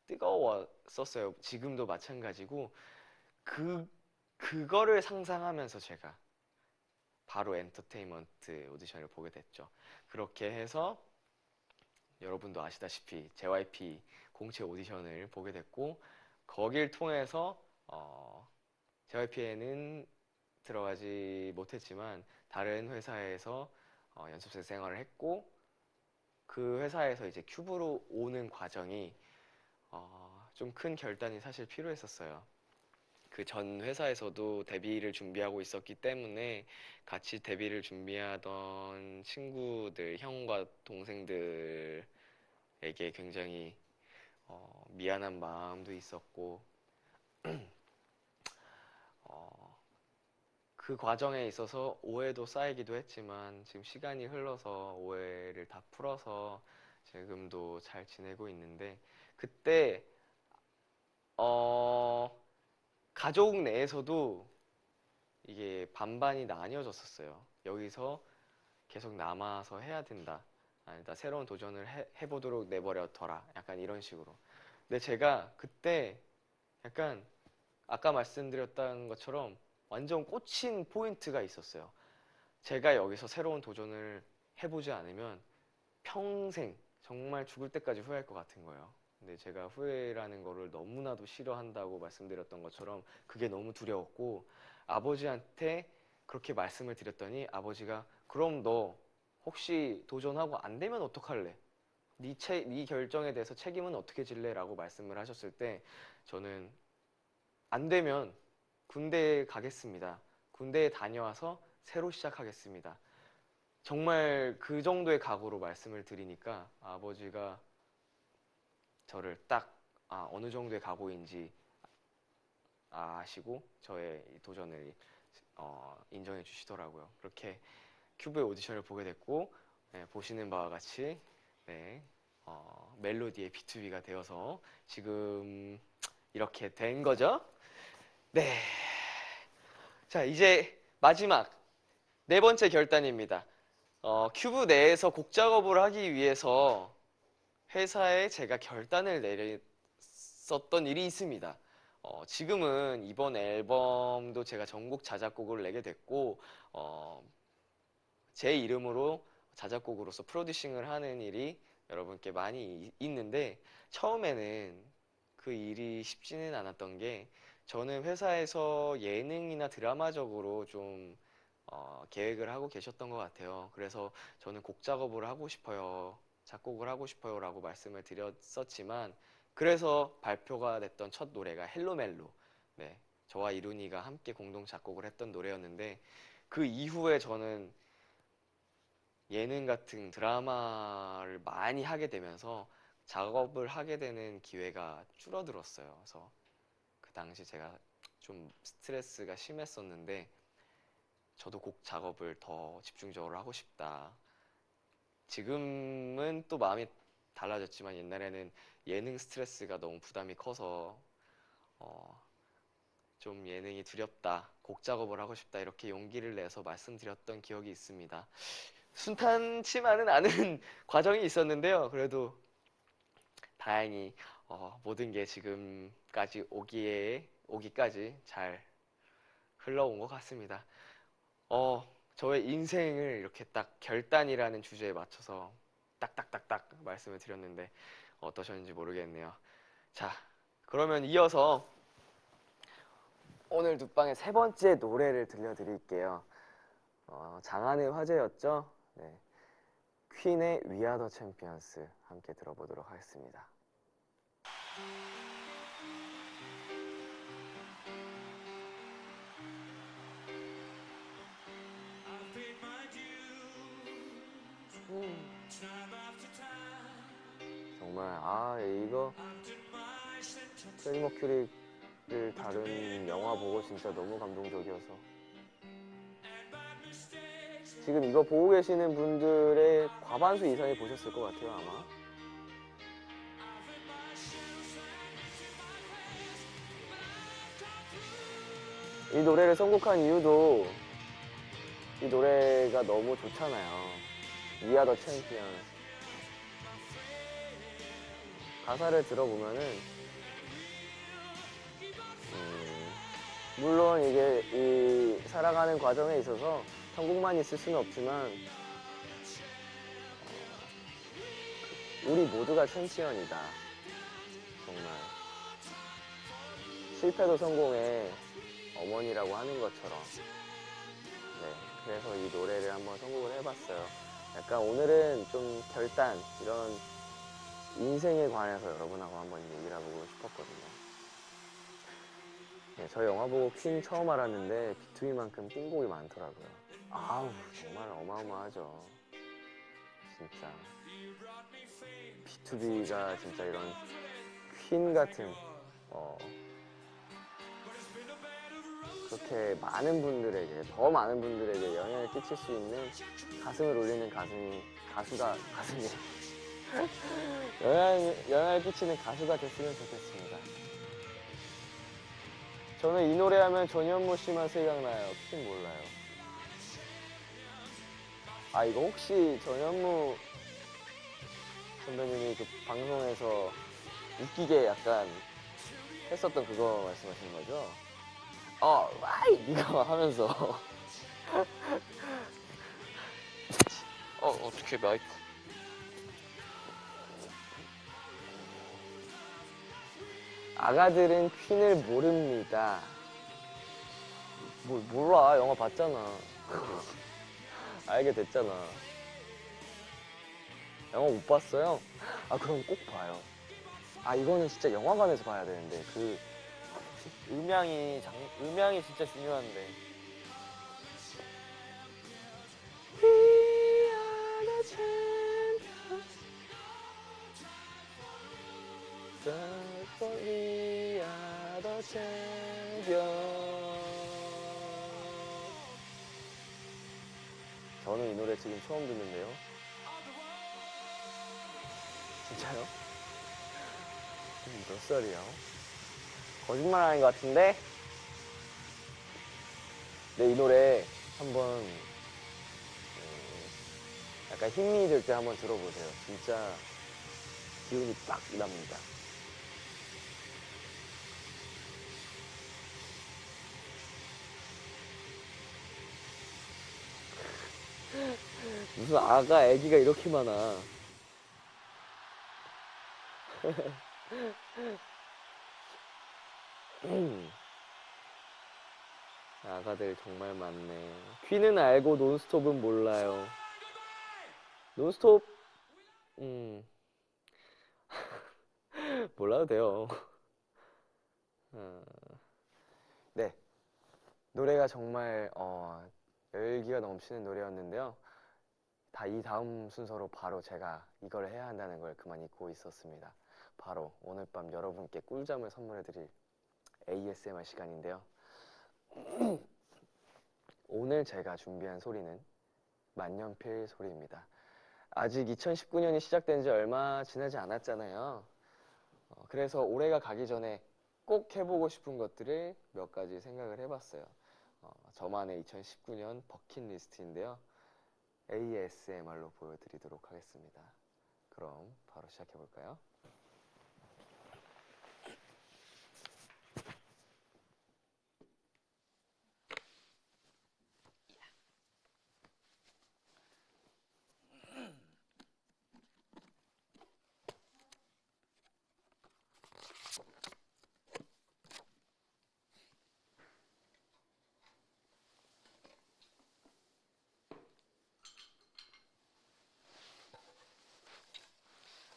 뜨거웠었어요. 지금도 마찬가지고, 그거를 상상하면서 제가 바로 엔터테인먼트 오디션을 보게 됐죠. 그렇게 해서 여러분도 아시다시피 JYP 공채 오디션을 보게 됐고, 거길 통해서 JYP에는 들어가지 못했지만 다른 회사에서 연습생 생활을 했고, 그 회사에서 이제 큐브로 오는 과정이 좀 큰 결단이 사실 필요했었어요. 그 전 회사에서도 데뷔를 준비하고 있었기 때문에 같이 데뷔를 준비하던 친구들, 형과 동생들에게 굉장히 미안한 마음도 있었고, 어, 그 과정에 있어서 오해도 쌓이기도 했지만, 지금 시간이 흘러서 오해를 다 풀어서 지금도 잘 지내고 있는데, 그때 가족 내에서도 이게 반반이 나뉘어졌었어요. 여기서 계속 남아서 해야 된다. 아니다, 새로운 도전을 해보도록 내버려둬라. 약간 이런 식으로. 근데 제가 그때 약간 아까 말씀드렸던 것처럼 완전 꽂힌 포인트가 있었어요. 제가 여기서 새로운 도전을 해보지 않으면 평생 정말 죽을 때까지 후회할 것 같은 거예요. 근데 제가 후회라는 거를 너무나도 싫어한다고 말씀드렸던 것처럼 그게 너무 두려웠고, 아버지한테 그렇게 말씀을 드렸더니 아버지가 그럼 너 혹시 도전하고 안 되면 어떡할래? 네 결정에 대해서 책임은 어떻게 질래? 라고 말씀을 하셨을 때 저는 안 되면 군대에 가겠습니다. 군대에 다녀와서 새로 시작하겠습니다. 정말 그 정도의 각오로 말씀을 드리니까 아버지가 저를 딱 어느 정도의 각오인지 아시고 저의 도전을 인정해 주시더라고요. 그렇게 큐브의 오디션을 보게 됐고, 네, 보시는 바와 같이 네, 멜로디의 B2B가 되어서 지금 이렇게 된 거죠. 네. 자, 이제 마지막 네 번째 결단입니다. 큐브 내에서 곡 작업을 하기 위해서 회사에 제가 결단을 내렸었던 일이 있습니다. 지금은 이번 앨범도 제가 전곡 자작곡을 내게 됐고, 제 이름으로 자작곡으로서 프로듀싱을 하는 일이 여러분께 많이 있는데 처음에는 그 일이 쉽지는 않았던 게 저는 회사에서 예능이나 드라마적으로 좀 계획을 하고 계셨던 것 같아요. 그래서 저는 곡 작업을 하고 싶어요. 작곡을 하고 싶어요. 라고 말씀을 드렸었지만 그래서 발표가 됐던 첫 노래가 헬로멜로. 네. 저와 이룬이가 함께 공동 작곡을 했던 노래였는데 그 이후에 저는 예능 같은 드라마를 많이 하게 되면서 작업을 하게 되는 기회가 줄어들었어요. 그래서 그 당시 제가 좀 스트레스가 심했었는데 저도 곡 작업을 더 집중적으로 하고 싶다. 지금은 또 마음이 달라졌지만 옛날에는 예능 스트레스가 너무 부담이 커서 어, 좀 예능이 두렵다. 곡 작업을 하고 싶다. 이렇게 용기를 내서 말씀드렸던 기억이 있습니다. 순탄치만은 않은 과정이 있었는데요. 그래도 다행히 모든 게 지금까지 오기까지 잘 흘러온 것 같습니다. 저의 인생을 이렇게 딱 결단이라는 주제에 맞춰서 딱딱딱딱 말씀을 드렸는데 어떠셨는지 모르겠네요. 자, 그러면 이어서 오늘 눕방의 세 번째 노래를 들려드릴게요. 장안의 화제였죠? 네. 퀸의 We Are The Champions 함께 들어보도록 하겠습니다. I've paid my dues time after time. 정말 이거 I've done my sentence. 프레디 머큐리를 다룬 영화 보고 진짜 너무 감동적이어서 And by mistakes. 지금 이거 보고 계시는 분들의 과반수 이상이 보셨을 것 같아요, 아마. I've hit my shoes and into my face. But I've come through. 이 노래를 선곡한 이유도 이 노래가 너무 좋잖아요. We Are The Champions. 가사를 들어보면은 물론 이게 이 살아가는 과정에 있어서 성공만 있을 수는 없지만 우리 모두가 챔피언이다. 정말 실패도 성공의 어머니라고 하는 것처럼. 네, 그래서 이 노래를 한번 선곡을 해봤어요. 약간 오늘은 좀 결단, 이런 인생에 관해서 여러분하고 한번 얘기를 해보고 싶었거든요. 네, 저 영화 보고 퀸 처음 알았는데 B2B만큼 띵곡이 많더라고요. 아우, 정말 어마어마하죠. 진짜 B2B가 진짜 이런 퀸 같은 그렇게 많은 분들에게, 더 많은 분들에게 영향을 끼칠 수 있는 가슴을 울리는 가수가 영향을 끼치는 가수가 됐으면 좋겠습니다. 저는 이 노래 하면 전현무 씨만 생각나요. 퀸 몰라요. 이거 혹시 전현무 선배님이 그 방송에서 웃기게 약간 했었던 그거 말씀하시는 거죠? alright! 이거 하면서 어떻게 마이크 아가들은 퀸을 모릅니다. 몰라. 영화 봤잖아. 알게 됐잖아. 영화 못 봤어요? 그럼 꼭 봐요. 이거는 진짜 영화관에서 봐야 되는데 음향이 진짜 중요한데. We are the champions. We are the champions. 저는 이 노래 지금 처음 듣는데요. 진짜요? 몇 살이야? 거짓말 하는 것 같은데? 네, 이 노래 한번 약간 힘이 들 때 한번 들어보세요. 진짜 기운이 빡 납니다. 무슨 아가 애기가 이렇게 많아. 아가들 정말 많네. 퀸은 알고 논스톱은 몰라요. 논스톱, 음, 몰라도 돼요. 어, 네, 노래가 정말 열기가 넘치는 노래였는데요. 이 다음 순서로 바로 제가 이걸 해야 한다는 걸 그만 잊고 있었습니다. 바로 오늘 밤 여러분께 꿀잠을 선물해드릴 ASMR 시간인데요. 오늘 제가 준비한 소리는 만년필 소리입니다. 아직 2019년이 시작된 지 얼마 지나지 않았잖아요. 그래서 올해가 가기 전에 꼭 해보고 싶은 것들을 몇 가지 생각을 해봤어요. 저만의 2019년 버킷리스트인데요. ASMR로 보여드리도록 하겠습니다. 그럼 바로 시작해볼까요?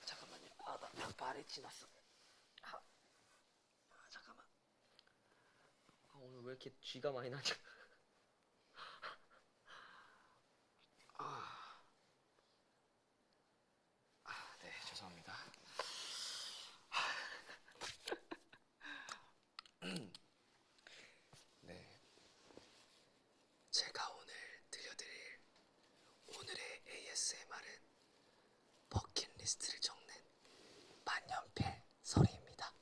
잠깐만요. 나 발에 지났어. 잠깐만. 오늘 왜 이렇게 쥐가 많이 나지? 네, 죄송합니다. 네, 제가 오늘 들려드릴 오늘의 ASMR은 버킷리스트를 적는 만년필 소리입니다.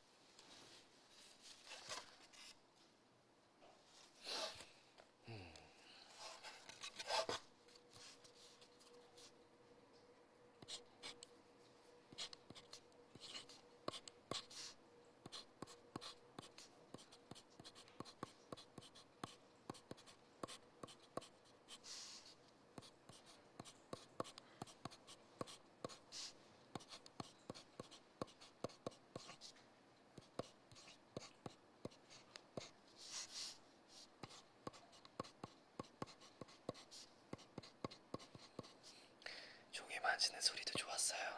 종이 만지는 소리도 좋았어요.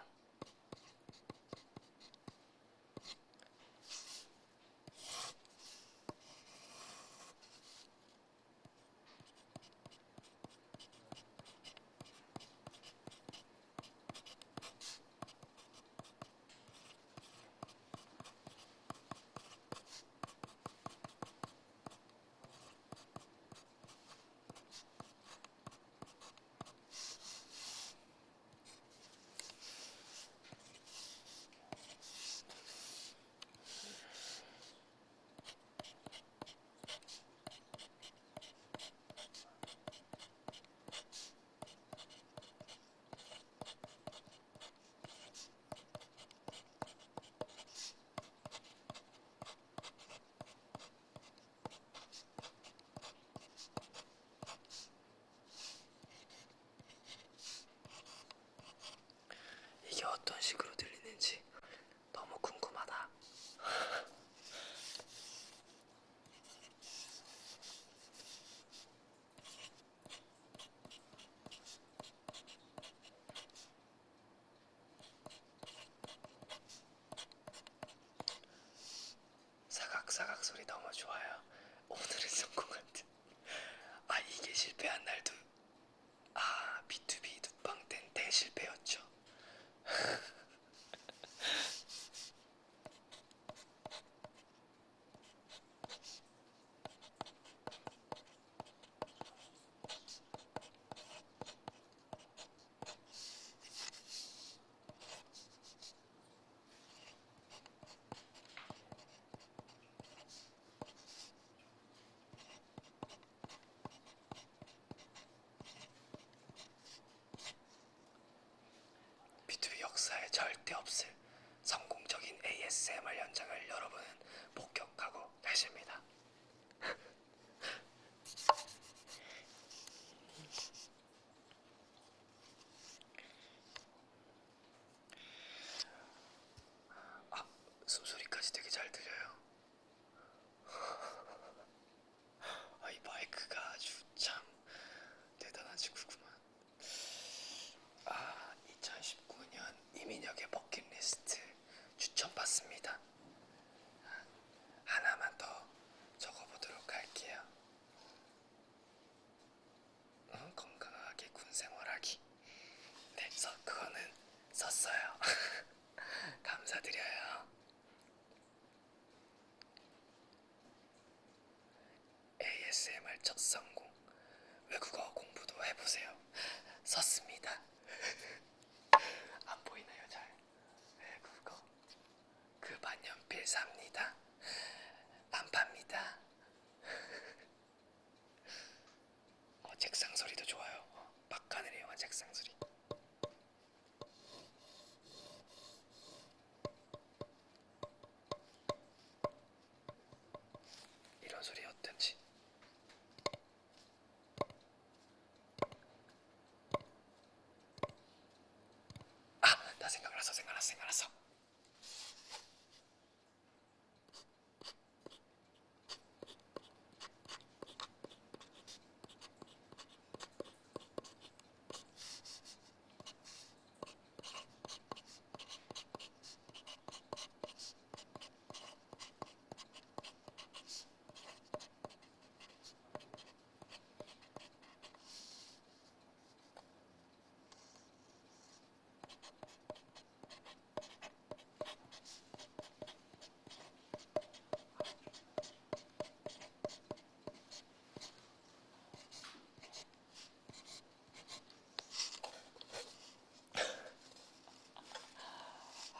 이게 어떤 식으로 들리는지 너무 궁금하다. 사각사각 소리 너무 좋아요. 오늘은 성공한 듯. 이게 실패한 날도 B2B 눕방 땐 대실패였죠. B2B 역사에 절대 없을 성공적인 ASMR 현장을 여러분은 목격하고 계십니다. ASMR 첫 성공. 외국어 공부도 해보세요. 썼습니다. 안 보이나요 잘? 외국어 그 만년필 삽니다. 안 팝니다. 책상 소리도 좋아요. 막간을 이용한 책상 소리. 이런 소리 어떤지. 나 생각났어.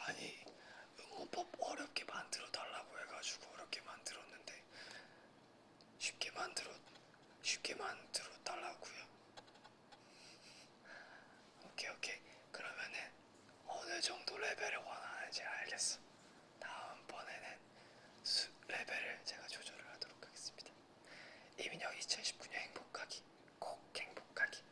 아니, 응원법 어렵게 만들어 달라고 해가지고 어렵게 만들었는데 쉽게 만들어 달라고요. 오케이. 그러면은 어느 정도 레벨을 원하는지 알겠어. 다음번에는 레벨을 제가 조절을 하도록 하겠습니다. 이민혁 2019년 행복하기, 꼭 행복하기.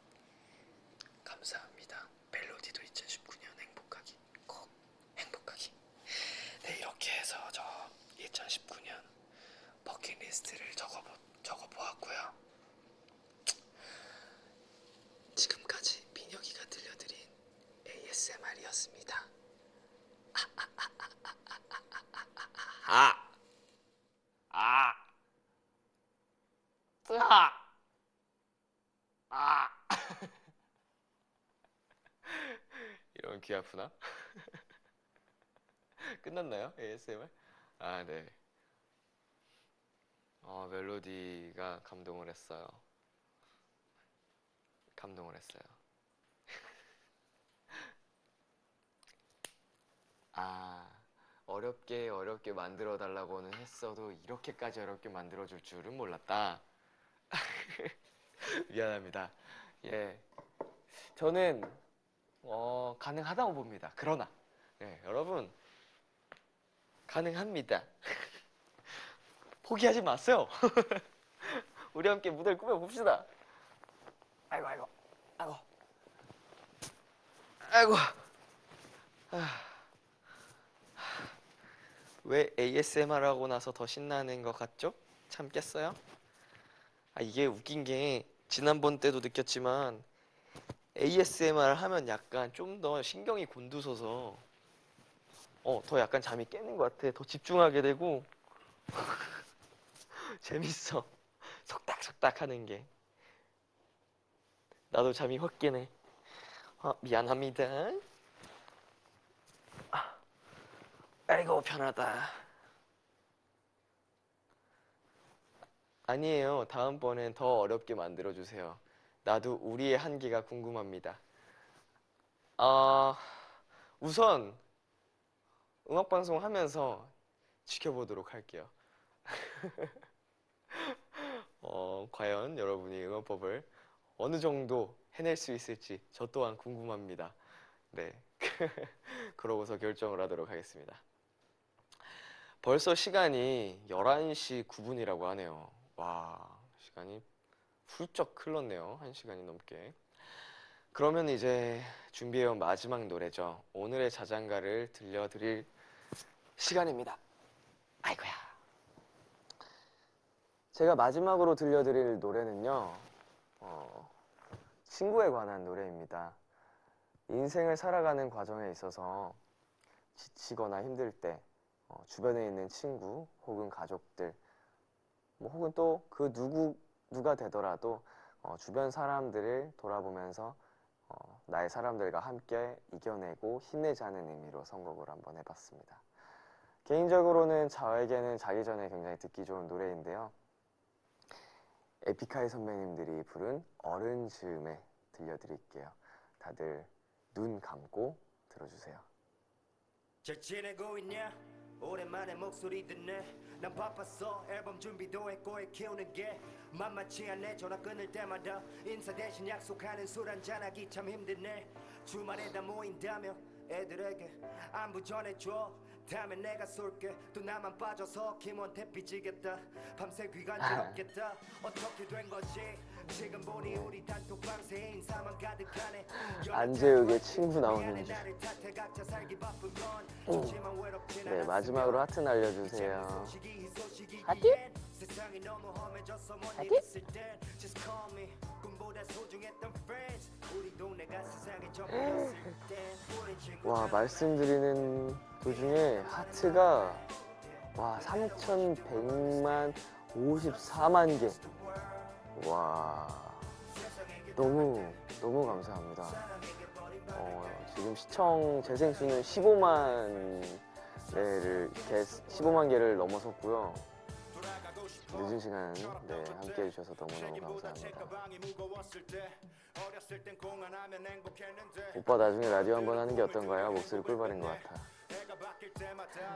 감사합니다. 멜로디도 2019년 행복하기, 꼭 행복하기. 네, 이렇게 해서 저 2019년 버킷리스트를 적어보았고요. 지금까지 민혁이가 들려드린 ASMR이었습니다. 아! 아! 뜨아! 아! 이러면 귀 아프나? 끝났나요? ASMR? 아, 네. 멜로디가 감동을 했어요. 아, 어렵게 만들어 달라고는 했어도 이렇게까지 어렵게 만들어 줄 줄은 몰랐다. 미안합니다. 예. 저는 가능하다고 봅니다. 그러나 여러분 가능합니다. 포기하지 마세요. 우리 함께 무대를 꾸며 봅시다. 아이고. 왜 ASMR 하고 나서 더 신나는 것 같죠? 참겠어요? 이게 웃긴 게 지난번 때도 느꼈지만 ASMR 하면 약간 좀 더 신경이 곤두서서 더 약간 잠이 깨는 것 같아. 더 집중하게 되고 재밌어. 속닥속닥 하는 게. 나도 잠이 확 깨네. 미안합니다. 아이고 편하다. 아니에요. 다음번엔 더 어렵게 만들어주세요. 나도 우리의 한계가 궁금합니다. 우선 음악방송 하면서 지켜보도록 할게요. 과연 여러분이 응원법을 어느 정도 해낼 수 있을지 저 또한 궁금합니다. 네. 그러고서 결정을 하도록 하겠습니다. 벌써 시간이 11시 9분이라고 하네요. 와, 시간이 훌쩍 흘렀네요. 1시간이 넘게. 그러면 이제 준비해온 마지막 노래죠. 오늘의 자장가를 들려드릴 시간입니다. 아이고야. 제가 마지막으로 들려드릴 노래는요, 친구에 관한 노래입니다. 인생을 살아가는 과정에 있어서 지치거나 힘들 때 주변에 있는 친구 혹은 가족들 혹은 또 그 누가 되더라도 주변 사람들을 돌아보면서 나의 사람들과 함께 이겨내고 힘내자는 의미로 선곡을 한번 해봤습니다. 개인적으로는 저에게는 자기 전에 굉장히 듣기 좋은 노래인데요. 에픽하이 선배님들이 부른 어른 즈음에 들려드릴게요. 다들 눈 감고 들어주세요. 잘 지내고 있냐? 오랜만에 목소리 듣네. 난 바빴어. 앨범 준비도 했고 애 키우는 게 만만치 않네. 전화 끊을 때마다 인사 대신 약속하는 술 한잔하기 참 힘드네. 주말에 다 모인다며 애들에게 안부 전해줘. 다음에 내가 쏠게. 또 나만 빠져서 김원태 삐지겠다. 밤새 귀간지럽겠다. 어떻게 된 거지? 지금 보니 우리 단톡방새 인사만 가득하네. 안재욱의 친구 나오는 줄. 네, 마지막으로 하트 날려주세요. 하트? 와, 말씀드리는 도중에 하트가 와 3,100만 54만 개. 와, 너무 감사합니다. 지금 시청 재생수는 15만 개를 넘어섰고요. 늦은 시간 함께 해주셔서 너무너무 감사합니다. 오빠 나중에 라디오 한번 하는 게 어떤가요? 목소리 꿀벌인 것 같아.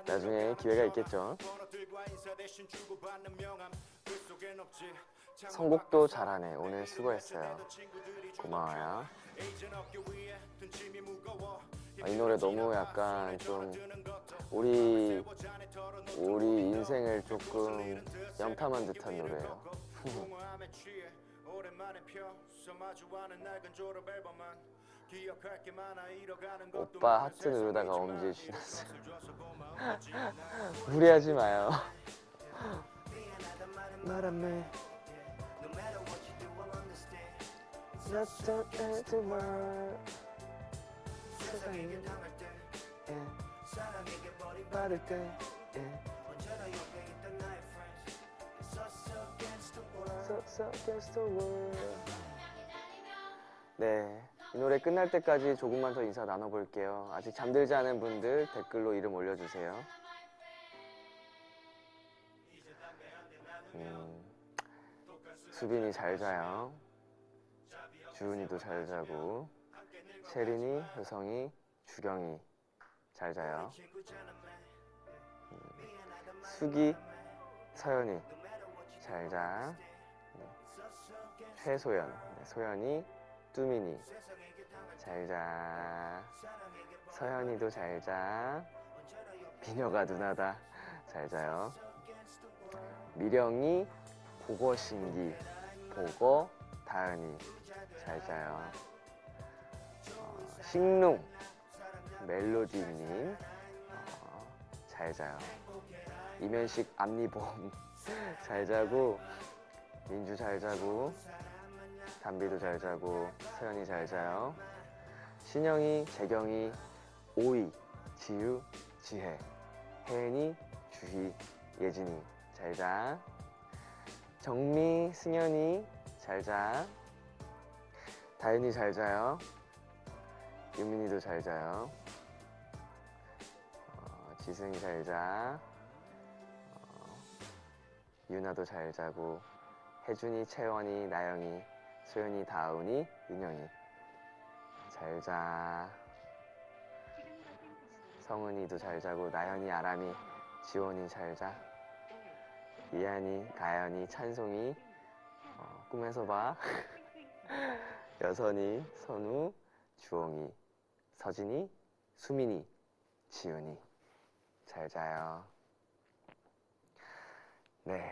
나중에 기회가 있겠죠. 선곡도 잘하네. 오늘 수고했어요. 고마워요. 이 노래 너무 약간 좀 우리 인생을 조금 염탐한 듯한 노래예요. 오빠 하트 누르다가 엄지에 쥐났어요. 무리하지 마요. 말하네. 세상에 받을 때 네, 이 노래 끝날 때까지 조금만 더 인사 나눠볼게요. 아직 잠들지 않은 분들 댓글로 이름 올려주세요. 수빈이 잘 자요. 주은이도 잘 자고, 채린이, 효성이, 주경이 잘 자요. 수기, 서연이 잘 자. 최소연, 소연이, 뚜민이 잘 자. 서연이도 잘 자. 비녀가 누나다 잘 자요. 미령이, 보거신기, 보거, 다은이 잘 자요. 식룽, 멜로디님 잘 자요. 이면식 앞니보험 잘 자고, 민주 잘 자고, 담비도 잘 자고, 서연이 잘 자요. 신영이, 재경이, 오이, 지유, 지혜, 혜은이, 주희, 예진이 잘 자. 정미, 승현이 잘 자. 다현이 잘 자요. 유민이도 잘 자요. 지승이 잘 자. 유나도 잘 자고, 혜준이, 채원이, 나영이, 소연이, 다운이, 윤영이 잘 자. 성은이도 잘 자고, 나연이, 아람이, 지원이 잘 자. 이한이, 가연이, 찬송이, 꿈에서 봐. 여선이, 선우, 주홍이, 서진이, 수민이, 지훈이 잘 자요. 네,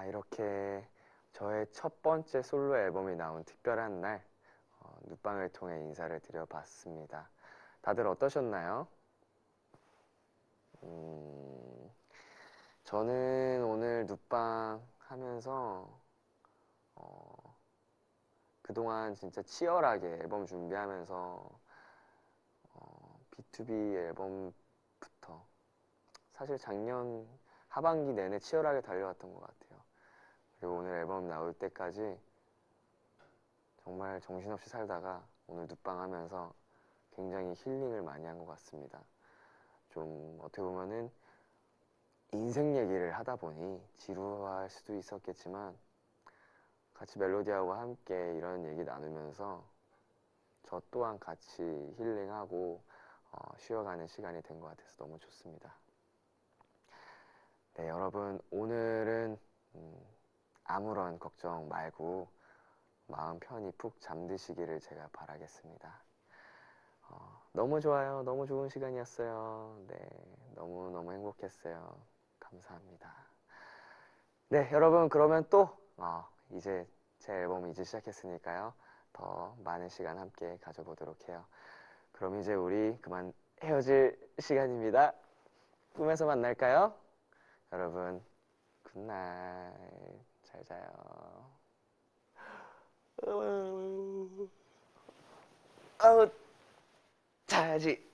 이렇게 저의 첫 번째 솔로 앨범이 나온 특별한 날 눕방을 통해 인사를 드려봤습니다. 다들 어떠셨나요? 저는 오늘 눕방 하면서 그동안 진짜 치열하게 앨범 준비하면서 B2B 앨범부터 사실 작년 하반기 내내 치열하게 달려왔던 것 같아요. 그리고 오늘 앨범 나올 때까지 정말 정신없이 살다가 오늘 눕방 하면서 굉장히 힐링을 많이 한 것 같습니다. 좀 어떻게 보면은 인생 얘기를 하다 보니 지루할 수도 있었겠지만 같이 멜로디하고 함께 이런 얘기 나누면서 저 또한 같이 힐링하고 쉬어가는 시간이 된 것 같아서 너무 좋습니다. 네, 여러분 오늘은 아무런 걱정 말고 마음 편히 푹 잠드시기를 제가 바라겠습니다. 너무 좋아요. 너무 좋은 시간이었어요. 네, 너무너무 행복했어요. 감사합니다. 네, 여러분 그러면 또 이제 제 앨범 이제 시작했으니까요. 더 많은 시간 함께 가져보도록 해요. 그럼 이제 우리 그만 헤어질 시간입니다. 꿈에서 만날까요? 여러분 굿나잇. 잘 자요. 아우 자야지.